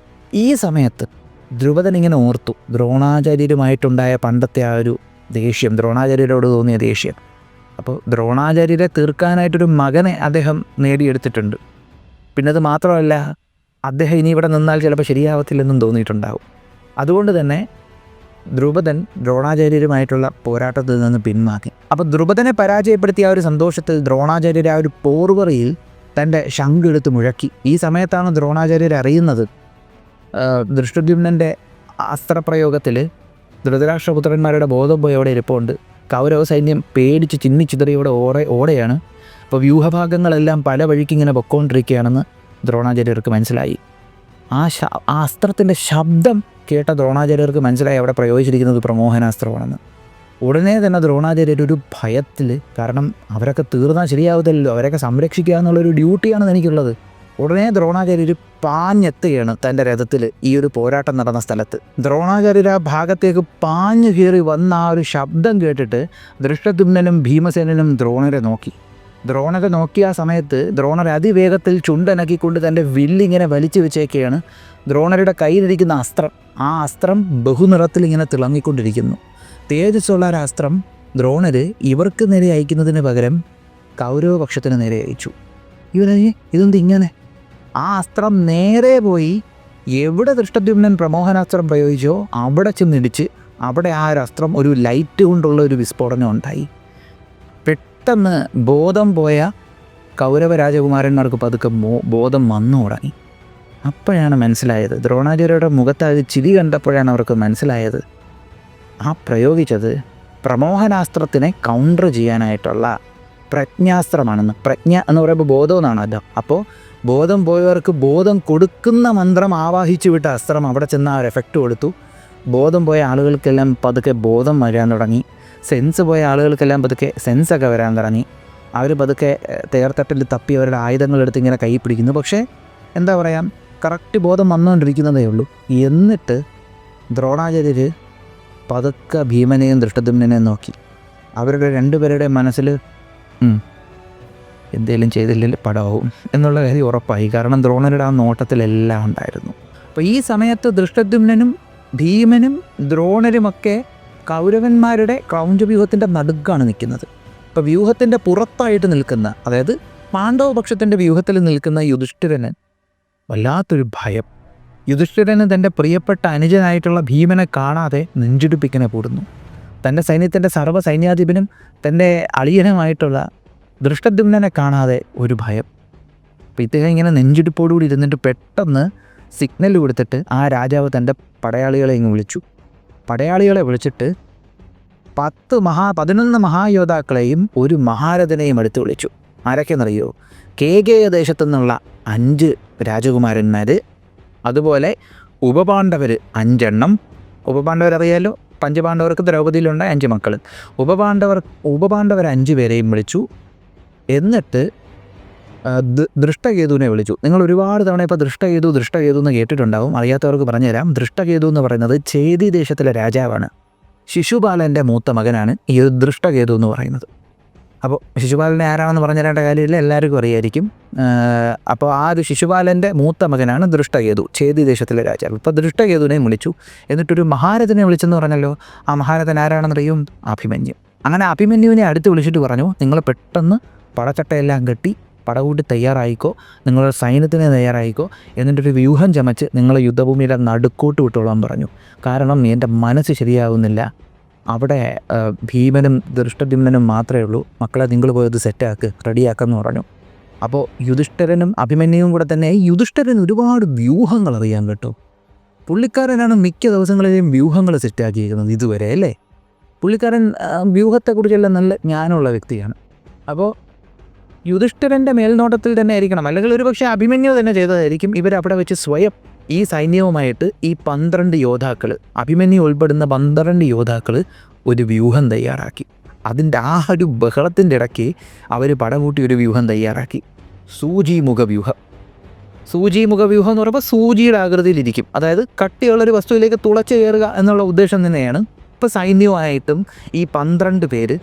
ഈ സമയത്ത് ദ്രുപദൻ ഇങ്ങനെ ഓർത്തു ദ്രോണാചാര്യരുമായിട്ടുണ്ടായ പണ്ടത്തെ ആ ഒരു ദേഷ്യം, ദ്രോണാചാര്യരോട് തോന്നിയ ദേഷ്യം. അപ്പോൾ ദ്രോണാചാര്യരെ തീർക്കാനായിട്ടൊരു മകനെ അദ്ദേഹം നേടിയെടുത്തിട്ടുണ്ട്. പിന്നെ അത് മാത്രമല്ല, അദ്ദേഹം ഇനി ഇവിടെ നിന്നാൽ ചിലപ്പോൾ ശരിയാവത്തില്ലെന്നും തോന്നിയിട്ടുണ്ടാവും. അതുകൊണ്ട് തന്നെ ദ്രുപദൻ ദ്രോണാചാര്യരുമായിട്ടുള്ള പോരാട്ടത്തിൽ നിന്ന് പിന്മാക്കി. അപ്പോൾ ദ്രുപദനെ പരാജയപ്പെടുത്തിയ ആ ഒരു സന്തോഷത്തിൽ ദ്രോണാചാര്യർ ആ ഒരു പോർവറിയിൽ തൻ്റെ ശംഖ് എടുത്ത് മുഴക്കി. ഈ സമയത്താണ് ദ്രോണാചാര്യർ അറിയുന്നത് ദൃഷ്ടദ്യുമ്നൻ്റെ അസ്ത്രപ്രയോഗത്തിൽ ധൃതരാഷ്ട്രപുത്രന്മാരുടെ ബോധം പോയി അവിടെ ഇരിപ്പുണ്ട്. കൗരവ സൈന്യം പേടിച്ച് ചിന്നിച്ചിതറിയോടെ ഓടെയാണ്. അപ്പോൾ വ്യൂഹഭാഗങ്ങളെല്ലാം പല വഴിക്കിങ്ങനെ പൊക്കോണ്ടിരിക്കുകയാണെന്ന് ദ്രോണാചാര്യർക്ക് മനസ്സിലായി. ആ അസ്ത്രത്തിൻ്റെ ശബ്ദം കേട്ട ദ്രോണാചാര്യർക്ക് മനസ്സിലായി അവിടെ പ്രയോഗിച്ചിരിക്കുന്നത് പ്രമോഹനാസ്ത്രമാണെന്ന്. ഉടനെ തന്നെ ദ്രോണാചാര്യർ ഒരു ഭയത്തിൽ, കാരണം അവരൊക്കെ തീർന്നാൽ ശരിയാവത്തില്ലല്ലോ, അവരൊക്കെ സംരക്ഷിക്കുക എന്നുള്ളൊരു ഡ്യൂട്ടിയാണ് എനിക്കുള്ളത്. ഉടനെ ദ്രോണാചാര്യർ പാഞ്ഞെത്തുകയാണ് തൻ്റെ രഥത്തിൽ ഈ ഒരു പോരാട്ടം നടന്ന സ്ഥലത്ത്. ദ്രോണാചാര്യർ ആ ഭാഗത്തേക്ക് പാഞ്ഞു കയറി വന്ന ആ ഒരു ശബ്ദം കേട്ടിട്ട് ദൃഷ്ടദ്യുമ്നനും ഭീമസേനനും ദ്രോണരെ നോക്കിയ ആ സമയത്ത് ദ്രോണർ അതിവേഗത്തിൽ ചുണ്ടനക്കിക്കൊണ്ട് തൻ്റെ വില്ലിങ്ങനെ വലിച്ചു വെച്ചേക്കുകയാണ്. ദ്രോണരുടെ കയ്യിലിരിക്കുന്ന അസ്ത്രം, ആ അസ്ത്രം ബഹുനിറത്തിൽ ഇങ്ങനെ തിളങ്ങിക്കൊണ്ടിരിക്കുന്നു. തേജസ്സുള്ള ഒരു അസ്ത്രം ദ്രോണർ ഇവർക്ക് നേരെ അയക്കുന്നതിന് പകരം കൗരവപക്ഷത്തിന് നേരെ അയച്ചു. ഇതെന്ത് ഇങ്ങനെ? ആ അസ്ത്രം നേരെ പോയി എവിടെ ദൃഷ്ടദ്യുമ്നൻ പ്രമോഹനാസ്ത്രം പ്രയോഗിച്ചോ അവിടെ ചെന്നിടിച്ച് അവിടെ ആ ഒരു അസ്ത്രം ഒരു ലൈറ്റ് കൊണ്ടുള്ള ഒരു വിസ്ഫോടനം ഉണ്ടായി. പെട്ടെന്ന് ബോധം പോയ കൗരവ രാജകുമാരന്മാർക്ക് പതുക്കെ ബോധം വന്നു തുടങ്ങി. അപ്പോഴാണ് മനസ്സിലായത്, ദ്രോണാചാര്യരുടെ മുഖത്ത് അത് ചിരി കണ്ടപ്പോഴാണ് അവർക്ക് മനസ്സിലായത് ആ പ്രയോഗിച്ചത് പ്രമോഹനാസ്ത്രത്തിനെ കൗണ്ടർ ചെയ്യാനായിട്ടുള്ള പ്രജ്ഞാസ്ത്രമാണെന്ന്. പ്രജ്ഞ എന്ന് പറയുമ്പോൾ ബോധം എന്നാണല്ലോ. അപ്പോൾ ബോധം പോയവർക്ക് ബോധം കൊടുക്കുന്ന മന്ത്രം ആവാഹിച്ചു വിട്ട അസ്ത്രം അവിടെ ചെന്ന് ആ ഒരു എഫക്റ്റ് കൊടുത്തു. ബോധം പോയ ആളുകൾക്കെല്ലാം പതുക്കെ ബോധം വരാൻ തുടങ്ങി. സെൻസ് പോയ ആളുകൾക്കെല്ലാം പതുക്കെ സെൻസൊക്കെ വരാൻ തുടങ്ങി. അവർ പതുക്കെ തേർത്തട്ടിൽ തപ്പി അവരുടെ ആയുധങ്ങളെടുത്ത് ഇങ്ങനെ കൈ പിടിക്കുന്നു. പക്ഷേ എന്താ പറയുക, കറക്റ്റ് ബോധം വന്നുകൊണ്ടിരിക്കുന്നതേ ഉള്ളൂ. എന്നിട്ട് ദ്രോണാചാര്യർ പതുക്കെ ഭീമനെയും ദൃഷ്ടദ്യുമ്നനെയും നോക്കി. അവരുടെ രണ്ടുപേരുടെ മനസ്സിൽ എന്തെങ്കിലും ചെയ്തില്ലെങ്കിൽ പടവും എന്നുള്ള കാര്യം ഉറപ്പായി. കാരണം ദ്രോണരുടെ ആ നോട്ടത്തിലെല്ലാം ഉണ്ടായിരുന്നു. അപ്പോൾ ഈ സമയത്ത് ദൃഷ്ടദ്യുമ്നനും ഭീമനും ദ്രോണരുമൊക്കെ കൗരവന്മാരുടെ ക്രൗഞ്ചവ്യൂഹത്തിൻ്റെ നടുക്കാണ് നിൽക്കുന്നത്. ഇപ്പോൾ വ്യൂഹത്തിൻ്റെ പുറത്തായിട്ട് നിൽക്കുന്ന, അതായത് പാണ്ഡവപക്ഷത്തിൻ്റെ വ്യൂഹത്തിൽ നിൽക്കുന്ന യുധിഷ്ഠിരന് വല്ലാത്തൊരു ഭയം. യുധിഷ്ഠിരന് തൻ്റെ പ്രിയപ്പെട്ട അനുജനായിട്ടുള്ള ഭീമനെ കാണാതെ നെഞ്ചിടിപ്പിക്കനെ കൂടുന്നു. തൻ്റെ സൈന്യത്തിൻ്റെ സർവ്വസൈന്യാധിപനും തൻ്റെ അളിയനുമായിട്ടുള്ള ദൃഷ്ടദ്യുമ്നനെ കാണാതെ ഒരു ഭയം. അപ്പോൾ ഇദ്ദേഹം ഇങ്ങനെ നെഞ്ചിടിപ്പോടുകൂടി ഇരുന്നിട്ട് പെട്ടെന്ന് സിഗ്നൽ കൊടുത്തിട്ട് ആ രാജാവ് തൻ്റെ പടയാളികളെ ഇങ്ങ് വിളിച്ചു. പടയാളികളെ വിളിച്ചിട്ട് 11 മഹായോദ്ധാക്കളെയും ഒരു മഹാരഥനെയും എടുത്തു വിളിച്ചു. ആരൊക്കെയെന്നറിയോ? കേകയ ദേശത്തു നിന്നുള്ള 5 രാജകുമാരന്മാർ, അതുപോലെ ഉപപാണ്ഡവർ 5 എണ്ണം. ഉപപാണ്ഡവർ അറിയാലോ, പഞ്ചപാണ്ഡവർക്ക് ദ്രൗപദിയിലുണ്ട 5 മക്കൾ. ഉപപാണ്ഡവർ 5 പേരെയും വിളിച്ചു. എന്നിട്ട് ദൃഷ്ടകേതുവിനെ വിളിച്ചു. നിങ്ങൾ ഒരുപാട് തവണ ഇപ്പോൾ ദൃഷ്ടകേതു എന്ന് കേട്ടിട്ടുണ്ടാവും. അറിയാത്തവർക്ക് പറഞ്ഞുതരാം. ദൃഷ്ടകേതു എന്ന് പറയുന്നത് ചേതി ദേശത്തിലെ രാജാവാണ്. ശിശുപാലൻ്റെ മൂത്ത മകനാണ് ഈ ദൃഷ്ടകേതു എന്ന് പറയുന്നത്. അപ്പോൾ ശിശുപാലനെ ആരാണെന്ന് പറഞ്ഞു തരേണ്ട കാര്യമില്ല, എല്ലാവർക്കും അറിയായിരിക്കും. അപ്പോൾ ആ ഒരു ശിശുപാലൻ്റെ മൂത്ത മകനാണ് ദൃഷ്ടകേതു, ചേതി ദേശത്തിലെ രാജാവ്. ഇപ്പോൾ ദൃഷ്ടകേതുവിനെയും വിളിച്ചു. എന്നിട്ടൊരു മഹാരഥനെ വിളിച്ചെന്ന് പറഞ്ഞല്ലോ. ആ മഹാരഥൻ ആരാണെന്നറിയും? അഭിമന്യു. അങ്ങനെ അഭിമന്യുവിനെ അടുത്ത് വിളിച്ചിട്ട് പറഞ്ഞു, നിങ്ങൾ പെട്ടെന്ന് പടച്ചട്ടയെല്ലാം കെട്ടി പടകൂട്ടി തയ്യാറായിക്കോ, നിങ്ങളുടെ സൈന്യത്തിന് തയ്യാറായിക്കോ, എന്നിട്ടൊരു വ്യൂഹം ചമച്ച് നിങ്ങൾ യുദ്ധഭൂമിയുടെ നടുക്കോട്ട് വിട്ടോളാൻ പറഞ്ഞു. കാരണം എൻ്റെ മനസ്സ് ശരിയാവുന്നില്ല, അവിടെ ഭീമനും ദൃഷ്ടദ്യുമ്നനും മാത്രമേ ഉള്ളൂ. മക്കളെ നിങ്ങൾ പോയത് സെറ്റാക്ക്, റെഡിയാക്കാമെന്ന് പറഞ്ഞു. അപ്പോൾ യുധിഷ്ഠിരനും അഭിമന്യുവും കൂടെ തന്നെ, യുധിഷ്ഠിരൻ ഒരുപാട് വ്യൂഹങ്ങൾ അറിയാൻ കേട്ടോ. പുള്ളിക്കാരനാണ് മിക്ക ദിവസങ്ങളിലെയും വ്യൂഹങ്ങൾ സെറ്റാക്കിയിരിക്കുന്നത് ഇതുവരെ, അല്ലേ? പുള്ളിക്കാരൻ വ്യൂഹത്തെക്കുറിച്ചെല്ലാം നല്ല ജ്ഞാനമുള്ള വ്യക്തിയാണ്. അപ്പോൾ യുധിഷ്ഠിരൻ്റെ മേൽനോട്ടത്തിൽ തന്നെ ആയിരിക്കണം, അല്ലെങ്കിൽ ഒരുപക്ഷെ അഭിമന്യു തന്നെ ചെയ്തതായിരിക്കും. ഇവരവിടെ വെച്ച് സ്വയം ഈ സൈന്യവുമായിട്ട് ഈ 12 യോദ്ധാക്കൾ, അഭിമന്യു ഉൾപ്പെടുന്ന 12 യോദ്ധാക്കൾ ഒരു വ്യൂഹം തയ്യാറാക്കി. അതിൻ്റെ ആ ഒരു ബഹളത്തിൻ്റെ ഇടയ്ക്ക് അവർ പടകൂട്ടി ഒരു വ്യൂഹം തയ്യാറാക്കി. സൂചിമുഖ വ്യൂഹം. സൂചിമുഖ വ്യൂഹം എന്ന് പറയുമ്പോൾ സൂചിയുടെ ആകൃതിയിലിരിക്കും. അതായത് കട്ടിയുള്ളൊരു വസ്തുവിലേക്ക് തുളച്ച് കയറുക എന്നുള്ള ഉദ്ദേശം തന്നെയാണ്. ഇപ്പോൾ സൈന്യവുമായിട്ടും ഈ 12 പേര്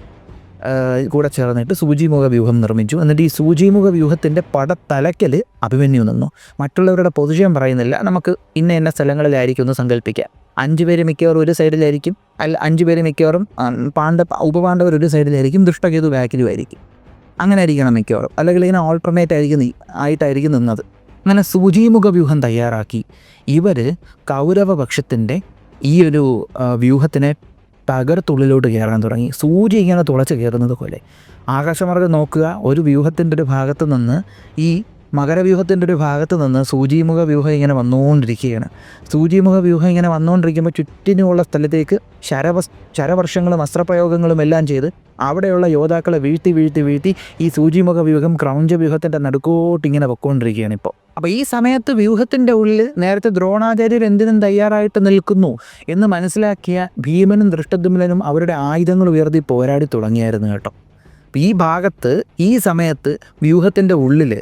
കൂടെ ചേർന്നിട്ട് സൂചിമുഖ വ്യൂഹം നിർമ്മിച്ചു. എന്നിട്ട് ഈ സൂചിമുഖ വ്യൂഹത്തിൻ്റെ പടത്തലയ്ക്കൽ അഭിമന്യു നിന്നു. മറ്റുള്ളവരുടെ പൊസിഷൻ പറയുന്നില്ല, നമുക്ക് ഇന്ന സ്ഥലങ്ങളിലായിരിക്കും എന്ന് സങ്കല്പിക്കാം. 5 പേര് മിക്കവാറും ഒരു സൈഡിലായിരിക്കും, 5 പേര് മിക്കവാറും ഉപപാണ്ഡവർ ഒരു സൈഡിലായിരിക്കും, ദൃഷ്ടകേതു ബാക്കിലുമായിരിക്കും. അങ്ങനെ ആയിരിക്കണം മിക്കവാറും, അല്ലെങ്കിൽ ഇങ്ങനെ ഓൾട്ടർനേറ്റ് ആയിട്ടായിരിക്കും നിന്നത്. അങ്ങനെ സൂചിമുഖ വ്യൂഹം തയ്യാറാക്കി ഇവർ കൗരവപക്ഷത്തിൻ്റെ ഈ ഒരു വ്യൂഹത്തിനെ തകർത്തുള്ളിലോട്ട് കയറാൻ തുടങ്ങി. സൂചി ഇങ്ങനെ തുളച്ച് കയറുന്നത് പോലെ. ആകാശമാർഗ്ഗം നോക്കുക, ഒരു വ്യൂഹത്തിൻ്റെ ഒരു ഭാഗത്ത് നിന്ന്, ഈ മകരവ്യൂഹത്തിൻ്റെ ഒരു ഭാഗത്ത് നിന്ന് സൂചിമുഖ വ്യൂഹം ഇങ്ങനെ വന്നുകൊണ്ടിരിക്കുകയാണ്. സൂചിമുഖ വ്യൂഹം ഇങ്ങനെ വന്നുകൊണ്ടിരിക്കുമ്പോൾ ചുറ്റിനുമുള്ള സ്ഥലത്തേക്ക് ശരവർഷങ്ങളും അസ്ത്രപ്രയോഗങ്ങളും എല്ലാം ചെയ്ത് അവിടെയുള്ള യോദ്ധാക്കളെ വീഴ്ത്തി ഈ സൂചിമുഖ വ്യൂഹം ക്രൗഞ്ച വ്യൂഹത്തിൻ്റെ നടുക്കോട്ട് ഇങ്ങനെ പൊയ്ക്കൊണ്ടിരിക്കുകയാണ് ഇപ്പോൾ. അപ്പോൾ ഈ സമയത്ത് വ്യൂഹത്തിൻ്റെ ഉള്ളിൽ നേരത്തെ ദ്രോണാചാര്യർ എന്തിനും തയ്യാറായിട്ട് നിൽക്കുന്നു എന്ന് മനസ്സിലാക്കിയ ഭീമനും ദൃഷ്ടദ്യുമ്നനും അവരുടെ ആയുധങ്ങൾ ഉയർത്തി പോരാടി തുടങ്ങിയായിരുന്നു കേട്ടോ. ഈ ഭാഗത്ത് ഈ സമയത്ത് വ്യൂഹത്തിൻ്റെ ഉള്ളിൽ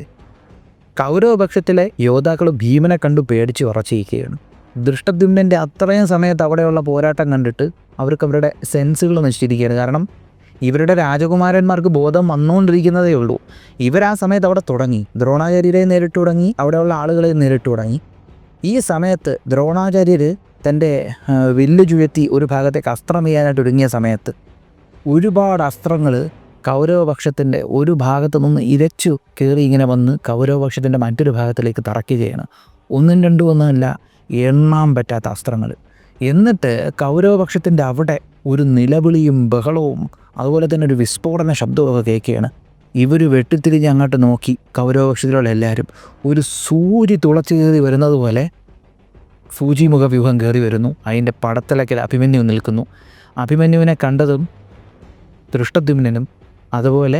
കൗരവപക്ഷത്തിലെ യോദ്ധാക്കൾ ഭീമനെ കണ്ടു പേടിച്ച് ഉറച്ചിരിക്കുകയാണ്. ദൃഷ്ടദ്യുമ്നൻ്റെ അത്രയും സമയത്ത് അവിടെയുള്ള പോരാട്ടം കണ്ടിട്ട് അവർക്ക് അവരുടെ സെൻസുകൾ നശിച്ചിരിക്കുകയാണ്. കാരണം ഇവരുടെ രാജകുമാരന്മാർക്ക് ബോധം വന്നുകൊണ്ടിരിക്കുന്നതേ ഉള്ളൂ. ഇവരാ സമയത്ത് അവിടെ തുടങ്ങി, ദ്രോണാചാര്യരെ നേരിട്ട് തുടങ്ങി, അവിടെയുള്ള ആളുകളെ നേരിട്ട് തുടങ്ങി. ഈ സമയത്ത് ദ്രോണാചാര്യർ തൻ്റെ വില്ല് ചുഴറ്റി ഒരു ഭാഗത്തേക്ക് അസ്ത്രം ചെയ്യാനായിട്ട് ഒരുങ്ങിയ സമയത്ത് ഒരുപാട് അസ്ത്രങ്ങൾ കൗരവപക്ഷത്തിൻ്റെ ഒരു ഭാഗത്തു നിന്ന് ഇരച്ചു കയറി ഇങ്ങനെ വന്ന് കൗരവപക്ഷത്തിൻ്റെ മറ്റൊരു ഭാഗത്തിലേക്ക് തറയ്ക്കുകയാണ്. 1, 2 ഒന്നുമല്ല, എണ്ണാൻ പറ്റാത്ത അസ്ത്രങ്ങൾ. എന്നിട്ട് കൗരവപക്ഷത്തിൻ്റെ അവിടെ ഒരു നിലവിളിയും ബഹളവും അതുപോലെ തന്നെ ഒരു വിസ്ഫോടന ശബ്ദമൊക്കെ കേൾക്കുകയാണ്. ഇവർ വെട്ടിത്തിരിഞ്ഞ് അങ്ങോട്ട് നോക്കി, കൗരവപക്ഷത്തിലുള്ള എല്ലാവരും ഒരു സൂചി തുളച്ച് കയറി വരുന്നത് പോലെ സൂചിമുഖ വ്യൂഹം കയറി വരുന്നു. അതിൻ്റെ പടത്തലയ്ക്കൽ അഭിമന്യു നിൽക്കുന്നു. അഭിമന്യുവിനെ കണ്ടതും ദൃഷ്ടദ്യുമ്നനും അതുപോലെ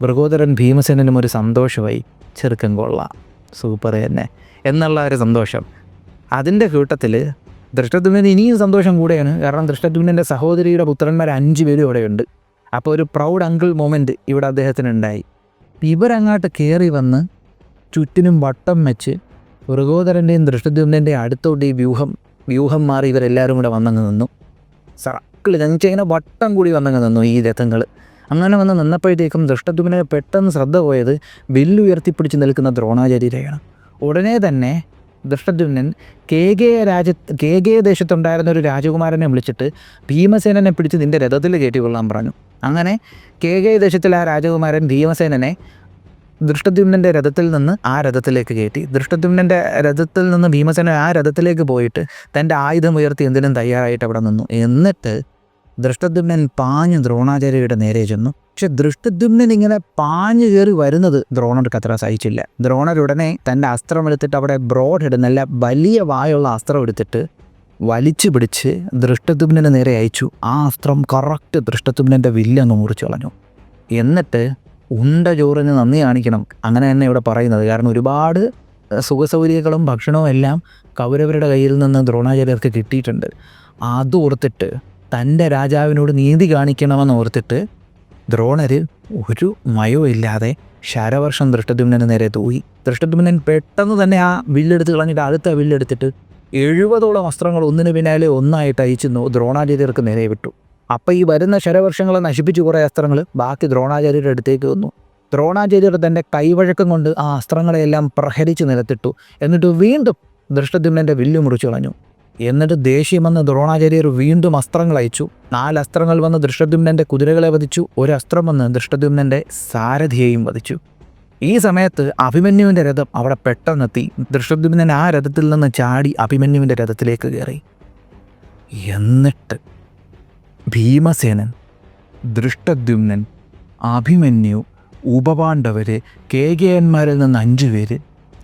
വൃകോദരൻ ഭീമസേനനും ഒരു സന്തോഷമായി. ചെറുക്കൻ കൊള്ളാം, സൂപ്പർ തന്നെ എന്നുള്ള ഒരു സന്തോഷം. അതിൻ്റെ കൂട്ടത്തിൽ ദൃഷ്ടദ്യുമ്നന് ഇനിയും സന്തോഷം കൂടെയാണ്. കാരണം ദൃഷ്ടദ്യുമ്നൻ്റെ സഹോദരിയുടെ പുത്രന്മാർ 5 പേരും ഇവിടെയുണ്ട്. അപ്പോൾ ഒരു പ്രൗഡ് അങ്കിൾ മൊമെൻറ്റ് ഇവിടെ അദ്ദേഹത്തിനുണ്ടായി. ഇവരങ്ങോട്ട് കയറി വന്ന് ചുറ്റിനും വട്ടം വെച്ച് വൃകോദരൻ്റെയും ദൃഷ്ടദ്യുമ്നൻ്റെയും അടുത്തോട്ട് ഈ വ്യൂഹം മാറി ഇവരെല്ലാവരും കൂടെ വന്നങ്ങ് നിന്നു. സർക്കിൾ ഇങ്ങനെ വട്ടം കൂടി വന്നങ്ങ് നിന്നു ഈ രഥങ്ങൾ. അങ്ങനെ വന്ന് നിന്നപ്പോഴത്തേക്കും ദൃഷ്ടദ്യുമ്നന് പെട്ടെന്ന് ശ്രദ്ധ പോയത് വില്ലുയർത്തിപ്പിടിച്ച് നിൽക്കുന്ന ദ്രോണാചാര്യരെയാണ്. ഉടനെ തന്നെ ദൃഷ്ടദ്യുമ്നൻ കേകയ ദേശത്തുണ്ടായിരുന്ന ഒരു രാജകുമാരനെ വിളിച്ചിട്ട് ഭീമസേനനെ പിടിച്ച് നിൻ്റെ രഥത്തിൽ കയറ്റിക്കൊള്ളാൻ പറഞ്ഞു. അങ്ങനെ കേകയ ദേശത്തിലെ ആ രാജകുമാരൻ ഭീമസേനനെ ദൃഷ്ടദ്യുമ്നൻ്റെ രഥത്തിൽ നിന്ന് ആ രഥത്തിലേക്ക് കയറ്റി. ദൃഷ്ടദ്യുമ്നൻ്റെ രഥത്തിൽ നിന്ന് ഭീമസേന ആ രഥത്തിലേക്ക് പോയിട്ട് തൻ്റെ ആയുധം ഉയർത്തി എന്തിനും തയ്യാറായിട്ട് അവിടെ നിന്നു. എന്നിട്ട് ദൃഷ്ടദ്യുമ്നൻ പാഞ്ഞ് ദ്രോണാചാര്യയുടെ നേരെ ചെന്നു. പക്ഷെ ദൃഷ്ടദ്യുമ്നൻ ഇങ്ങനെ പാഞ്ഞു കയറി വരുന്നത് ദ്രോണർക്ക് അത്ര സഹിച്ചില്ല. ദ്രോണരുടനെ തൻ്റെ അസ്ത്രം എടുത്തിട്ട് അവിടെ ബ്രോഡ് ഹെഡ്, നല്ല വലിയ വായുള്ള അസ്ത്രം എടുത്തിട്ട് വലിച്ചു പിടിച്ച് ദൃഷ്ടദ്യുമ്നന് നേരെ അയച്ചു. ആ അസ്ത്രം കറക്റ്റ് ദൃഷ്ടദ്യുമ്നൻ്റെ വില്ലങ്ങ് മുറിച്ചു കളഞ്ഞു. എന്നിട്ട് ഉണ്ട ചോറിന് നന്ദി കാണിക്കണം, അങ്ങനെ തന്നെ ഇവിടെ പറയുന്നത്. കാരണം ഒരുപാട് സുഖസൗകര്യങ്ങളും ഭക്ഷണവും എല്ലാം കൗരവരുടെ കയ്യിൽ നിന്ന് ദ്രോണാചാര്യർക്ക് കിട്ടിയിട്ടുണ്ട്. അത് ഓർത്തിട്ട് തൻ്റെ രാജാവിനോട് നീതി കാണിക്കണമെന്ന് ഓർത്തിട്ട് ദ്രോണർ ഒരു മയവും ഇല്ലാതെ ശരവർഷം ദൃഷ്ടദ്യുമ്നന് നേരെ തൂയി. ദൃഷ്ടദ്യുമ്നൻ പെട്ടെന്ന് തന്നെ ആ വില്ലെടുത്ത് കളഞ്ഞിട്ട് അടുത്ത വില്ലെടുത്തിട്ട് 70ഓളം അസ്ത്രങ്ങൾ ഒന്നിനു പിന്നാലെ ഒന്നായിട്ട് അയച്ചു ദ്രോണാചാര്യർക്ക് നേരെ വിട്ടു. അപ്പോൾ ഈ വരുന്ന ശരവർഷങ്ങളെ നശിപ്പിച്ച് കുറേ അസ്ത്രങ്ങൾ ബാക്കി ദ്രോണാചാര്യരുടെ അടുത്തേക്ക് വന്നു. ദ്രോണാചാര്യർ തൻ്റെ കൈവഴക്കം കൊണ്ട് ആ അസ്ത്രങ്ങളെയെല്ലാം പ്രഹരിച്ച് നിലത്തിട്ടു. എന്നിട്ട് വീണ്ടും ദൃഷ്ടദ്യുമ്നൻ്റെ വില്ല് മുറിച്ചു കളഞ്ഞു. എന്നിട്ട് ദേഷ്യം വന്ന് ദ്രോണാചാര്യർ വീണ്ടും അസ്ത്രങ്ങൾ അയച്ചു. 4 അസ്ത്രങ്ങൾ വന്ന് ദൃഷ്ടദ്യുമ്നൻ്റെ കുതിരകളെ വധിച്ചു. 1 അസ്ത്രം വന്ന് ദൃഷ്ടദ്യുമ്നൻ്റെ സാരഥിയെയും വധിച്ചു. ഈ സമയത്ത് അഭിമന്യുവിൻ്റെ രഥം അവിടെ പെട്ടെന്നെത്തി. ദൃഷ്ടദ്യുമ്നൻ ആ രഥത്തിൽ നിന്ന് ചാടി അഭിമന്യുവിൻ്റെ രഥത്തിലേക്ക് കയറി. എന്നിട്ട് ഭീമസേനൻ, ദൃഷ്ടദ്യുമ്നൻ, അഭിമന്യു, ഉപപാണ്ഡവർ, കേകയന്മാരിൽ നിന്ന് 5 പേര്,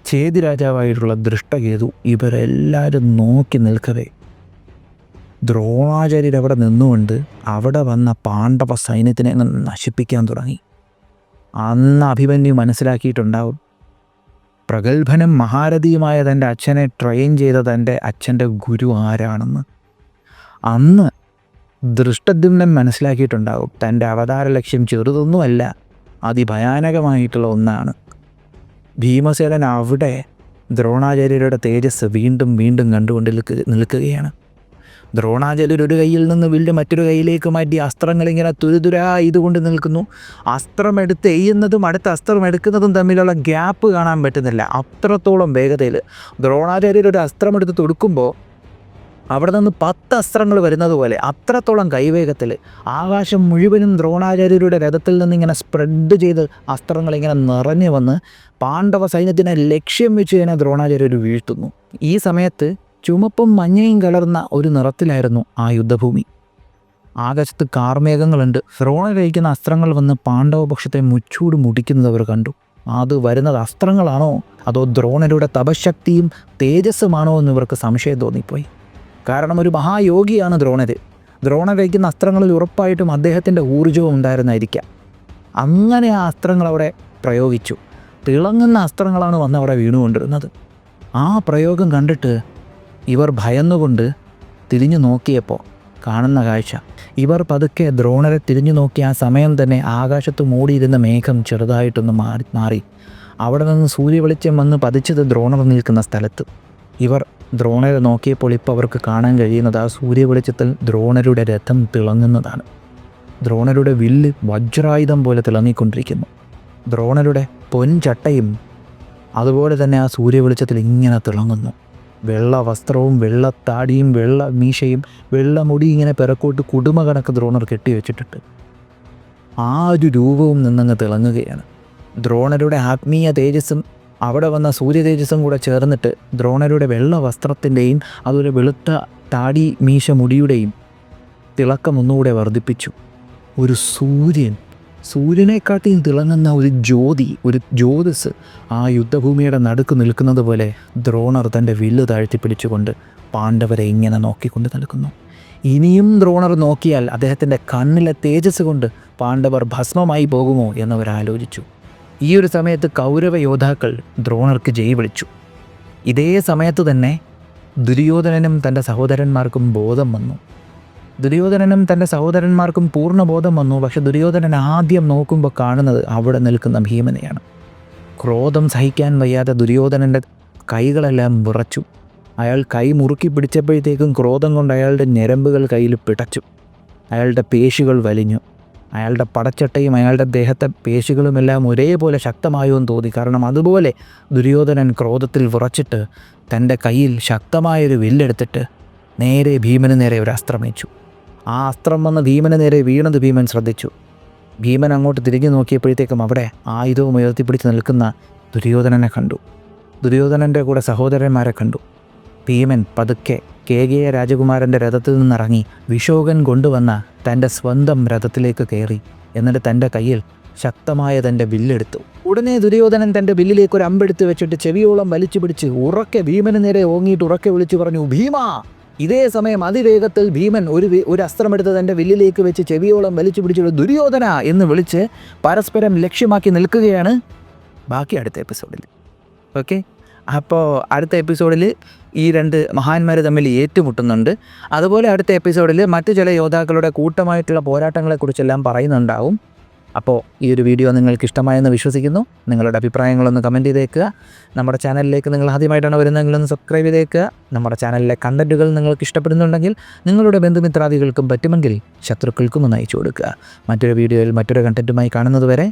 ചേതി രാജാവായിട്ടുള്ള ദൃഷ്ടകേതു, ഇവരെല്ലാവരും നോക്കി നിൽക്കവേ ദ്രോണാചാര്യർ അവിടെ നിന്നുകൊണ്ട് അവിടെ വന്ന പാണ്ഡവ സൈന്യത്തിനെ നശിപ്പിക്കാൻ തുടങ്ങി. അന്ന് അഭിമന്യു മനസ്സിലാക്കിയിട്ടുണ്ടാവും പ്രഗത്ഭനും മഹാരഥിയുമായ തൻ്റെ അച്ഛനെ ട്രെയിൻ ചെയ്ത തൻ്റെ അച്ഛൻ്റെ ഗുരു ആരാണെന്ന്. അന്ന് ദൃഷ്ടദ്യുമ്നൻ മനസ്സിലാക്കിയിട്ടുണ്ടാവും തൻ്റെ അവതാര ലക്ഷ്യം ചെറുതൊന്നുമല്ല, അതിഭയാനകമായിട്ടുള്ള ഒന്നാണ്. ഭീമസേനൻ അവിടെ ദ്രോണാചാര്യരുടെ തേജസ് വീണ്ടും വീണ്ടും കണ്ടുകൊണ്ട് നിൽക്കുകയാണ്. ദ്രോണാചാര്യർ ഒരു കയ്യിൽ നിന്ന് വില്ല് മറ്റൊരു കയ്യിലേക്ക് മാറ്റി അസ്ത്രങ്ങളിങ്ങനെ തുരുതുരാ ഇതുകൊണ്ട് നിൽക്കുന്നു. അസ്ത്രം എടുത്ത് എയ്യുന്നതും അടുത്ത അസ്ത്രം എടുക്കുന്നതും തമ്മിലുള്ള ഗ്യാപ്പ് കാണാൻ പറ്റുന്നില്ല. അത്രത്തോളം വേഗതയിൽ ദ്രോണാചാര്യർ ഒരു അസ്ത്രം എടുത്ത് തൊടുക്കുമ്പോൾ അവിടെ നിന്ന് 10 അസ്ത്രങ്ങൾ വരുന്നത് പോലെ അത്രത്തോളം കൈവേഗത്തിൽ ആകാശം മുഴുവനും ദ്രോണാചാര്യരുടെ രഥത്തിൽ നിന്നിങ്ങനെ സ്പ്രെഡ് ചെയ്ത് അസ്ത്രങ്ങളിങ്ങനെ നിറഞ്ഞു വന്ന് പാണ്ഡവ സൈന്യത്തിനെ ലക്ഷ്യം വെച്ച് തന്നെ ദ്രോണാചാര്യർ വീഴ്ത്തുന്നു. ഈ സമയത്ത് ചുമപ്പും മഞ്ഞയും കലർന്ന ഒരു നിറത്തിലായിരുന്നു ആ യുദ്ധഭൂമി. ആകാശത്ത് കാർമേഘങ്ങളുണ്ട്. ദ്രോണർ അയക്കുന്ന അസ്ത്രങ്ങൾ വന്ന് പാണ്ഡവപക്ഷത്തെ മുച്ചൂട് മുടിക്കുന്നത് അവർ കണ്ടു. അത് വരുന്നത് അസ്ത്രങ്ങളാണോ അതോ ദ്രോണരുടെ തപശക്തിയും തേജസ്സുമാണോ എന്ന് ഇവർക്ക് സംശയം തോന്നിപ്പോയി. കാരണം ഒരു മഹായോഗിയാണ് ദ്രോണർ. ദ്രോണർ അയക്കുന്ന അസ്ത്രങ്ങളിൽ ഉറപ്പായിട്ടും അദ്ദേഹത്തിൻ്റെ ഊർജ്ജവും ഉണ്ടായിരുന്നായിരിക്കാം. അങ്ങനെ ആ അസ്ത്രങ്ങൾ അവിടെ പ്രയോഗിച്ചു. തിളങ്ങുന്ന അസ്ത്രങ്ങളാണ് വന്ന് അവിടെ വീണുകൊണ്ടിരുന്നത്. ആ പ്രയോഗം കണ്ടിട്ട് ഇവർ ഭയന്നുകൊണ്ട് തിരിഞ്ഞു നോക്കിയപ്പോൾ കാണുന്ന കാഴ്ച, ഇവർ പതുക്കെ ദ്രോണരെ തിരിഞ്ഞു നോക്കിയ ആ സമയം തന്നെ ആകാശത്ത് മൂടിയിരുന്ന മേഘം ചെറുതായിട്ടൊന്ന് മാറി അവിടെ നിന്ന് സൂര്യവെളിച്ചം വന്ന് പതിച്ചത് ദ്രോണർ നിൽക്കുന്ന സ്ഥലത്ത്. ഇവർ ദ്രോണരെ നോക്കിയപ്പോൾ ഇപ്പോൾ അവർക്ക് കാണാൻ കഴിയുന്നത് ആ സൂര്യവെളിച്ചത്തിൽ ദ്രോണരുടെ രഥം തിളങ്ങുന്നതാണ്. ദ്രോണരുടെ വില്ല് വജ്രായുധം പോലെ തിളങ്ങിക്കൊണ്ടിരിക്കുന്നു. ദ്രോണരുടെ പൊൻചട്ടയും അതുപോലെ തന്നെ ആ സൂര്യവെളിച്ചത്തിൽ ഇങ്ങനെ തിളങ്ങുന്നു. വെള്ള വസ്ത്രവും വെള്ളത്താടിയും വെള്ള മീശയും വെള്ള മുടി ഇങ്ങനെ പിറക്കോട്ട് കുടുമ കണക്ക് ദ്രോണർ കെട്ടിവെച്ചിട്ടുണ്ട്. ആ ഒരു രൂപവും നിന്നങ്ങ് തിളങ്ങുകയാണ്. ദ്രോണരുടെ ആത്മീയ തേജസ്സും അവിടെ വന്ന സൂര്യ തേജസ്സും കൂടെ ചേർന്നിട്ട് ദ്രോണരുടെ വെള്ള വസ്ത്രത്തിൻ്റെയും അതുപോലെ വെളുത്ത താടി മീശ മുടിയുടെയും തിളക്കം ഒന്നുകൂടെ വർദ്ധിപ്പിച്ചു. ഒരു സൂര്യനെക്കാട്ടിയും തിളങ്ങുന്ന ഒരു ജ്യോതി, ഒരു ജ്യോതിസ് ആ യുദ്ധഭൂമിയുടെ നടുക്ക് നിൽക്കുന്നത് പോലെ ദ്രോണർ തൻ്റെ വില്ല് താഴ്ത്തിപ്പിടിച്ചുകൊണ്ട് പാണ്ഡവരെ ഇങ്ങനെ നോക്കിക്കൊണ്ട് നിൽക്കുന്നു. ഇനിയും ദ്രോണർ നോക്കിയാൽ അദ്ദേഹത്തിൻ്റെ കണ്ണിലെ തേജസ് കൊണ്ട് പാണ്ഡവർ ഭസ്മമായി പോകുമോ എന്നവരാലോചിച്ചു. ഈ ഒരു സമയത്ത് കൗരവ യോദ്ധാക്കൾ ദ്രോണർക്ക് ജയ് വിളിച്ചു. ഇതേ സമയത്ത് തന്നെ ദുര്യോധനനും തൻ്റെ സഹോദരന്മാർക്കും ബോധം വന്നു. ദുര്യോധനനും തൻ്റെ സഹോദരന്മാർക്കും പൂർണ്ണ ബോധം വന്നു. പക്ഷെ ദുര്യോധനൻ ആദ്യം നോക്കുമ്പോൾ കാണുന്നത് അവിടെ നിൽക്കുന്ന ഭീമനെയാണ്. ക്രോധം സഹിക്കാൻ വയ്യാതെ ദുര്യോധനൻ്റെ കൈകളെല്ലാം വിറച്ചു. അയാൾ കൈ മുറുക്കി പിടിച്ചപ്പോഴത്തേക്കും ക്രോധം കൊണ്ട് അയാളുടെ ഞരമ്പുകൾ കയ്യിൽ പിടച്ചു. അയാളുടെ പേശികൾ വലിഞ്ഞു. അയാളുടെ പടച്ചട്ടയും അയാളുടെ ദേഹത്തെ പേശികളുമെല്ലാം ഒരേപോലെ ശക്തമായോ എന്ന് തോന്നി. കാരണം അതുപോലെ ദുര്യോധനൻ ക്രോധത്തിൽ വിറച്ചിട്ട് തൻ്റെ കയ്യിൽ ശക്തമായൊരു വില്ലെടുത്തിട്ട് നേരെ ഭീമന് നേരെ ഒരു അസ്ത്രം വെച്ചു. ആ അസ്ത്രം വന്ന് ഭീമന് നേരെ വീണത് ഭീമൻ ശ്രദ്ധിച്ചു. ഭീമൻ അങ്ങോട്ട് തിരിഞ്ഞു നോക്കിയപ്പോഴത്തേക്കും അവിടെ ആയുധവും ഉയർത്തിപ്പിടിച്ച് നിൽക്കുന്ന ദുര്യോധനനെ കണ്ടു. ദുര്യോധനൻ്റെ കൂടെ സഹോദരന്മാരെ കണ്ടു. ഭീമൻ പതുക്കെ കേകയ രാജകുമാരൻ്റെ രഥത്തിൽ നിന്നിറങ്ങി വിശോകൻ കൊണ്ടുവന്ന തൻ്റെ സ്വന്തം രഥത്തിലേക്ക് കയറി. എന്നിട്ട് തൻ്റെ കയ്യിൽ ശക്തമായ തൻ്റെ വില്ലെടുത്തു. ഉടനെ ദുര്യോധനൻ തൻ്റെ വില്ലിലേക്ക് ഒരു അമ്പെടുത്ത് വെച്ചിട്ട് ചെവിയോളം വലിച്ചു പിടിച്ച് ഉറക്കെ ഭീമന് നേരെ ഓങ്ങിയിട്ട് ഉറക്കെ വിളിച്ചു പറഞ്ഞു, ഭീമാ ഇതേ സമയം അതിവേഗത്തിൽ ഭീമൻ ഒരു അസ്ത്രമെടുത്ത് തൻ്റെ വില്ലിലേക്ക് വെച്ച് ചെവിയോളം വലിച്ചു പിടിച്ചുള്ള ദുര്യോധന എന്ന് വിളിച്ച് പരസ്പരം ലക്ഷ്യമാക്കി നിൽക്കുകയാണ്. ബാക്കി അടുത്ത എപ്പിസോഡിൽ. ഓക്കെ, അപ്പോൾ അടുത്ത എപ്പിസോഡിൽ ഈ രണ്ട് മഹാന്മാർ തമ്മിൽ ഏറ്റുമുട്ടുന്നുണ്ട്. അതുപോലെ അടുത്ത എപ്പിസോഡിൽ മറ്റു ചില യോദ്ധാക്കളുടെ കൂട്ടമായിട്ടുള്ള പോരാട്ടങ്ങളെക്കുറിച്ചെല്ലാം പറയുന്നുണ്ടാവും. അപ്പോൾ ഈ ഒരു വീഡിയോ നിങ്ങൾക്ക് ഇഷ്ടമായെന്ന് വിശ്വസിക്കുന്നു. നിങ്ങളുടെ അഭിപ്രായങ്ങളൊന്ന് കമൻറ്റ് ചെയ്തേക്കുക. നമ്മുടെ ചാനലിലേക്ക് നിങ്ങൾ ആദ്യമായിട്ടാണ് വരുന്നതെങ്കിലൊന്ന് സബ്സ്ക്രൈബ് ചെയ്തേക്കുക. നമ്മുടെ ചാനലിലെ കണ്ടൻറ്റുകൾ നിങ്ങൾക്ക് ഇഷ്ടപ്പെടുന്നുണ്ടെങ്കിൽ നിങ്ങളുടെ ബന്ധുമിത്രാദികൾക്കും പറ്റുമെങ്കിൽ ശത്രുക്കൾക്കും ഒന്ന് അയച്ചു കൊടുക്കുക. മറ്റൊരു വീഡിയോയിൽ മറ്റൊരു കണ്ടൻറ്റുമായി കാണുന്നതുവരെ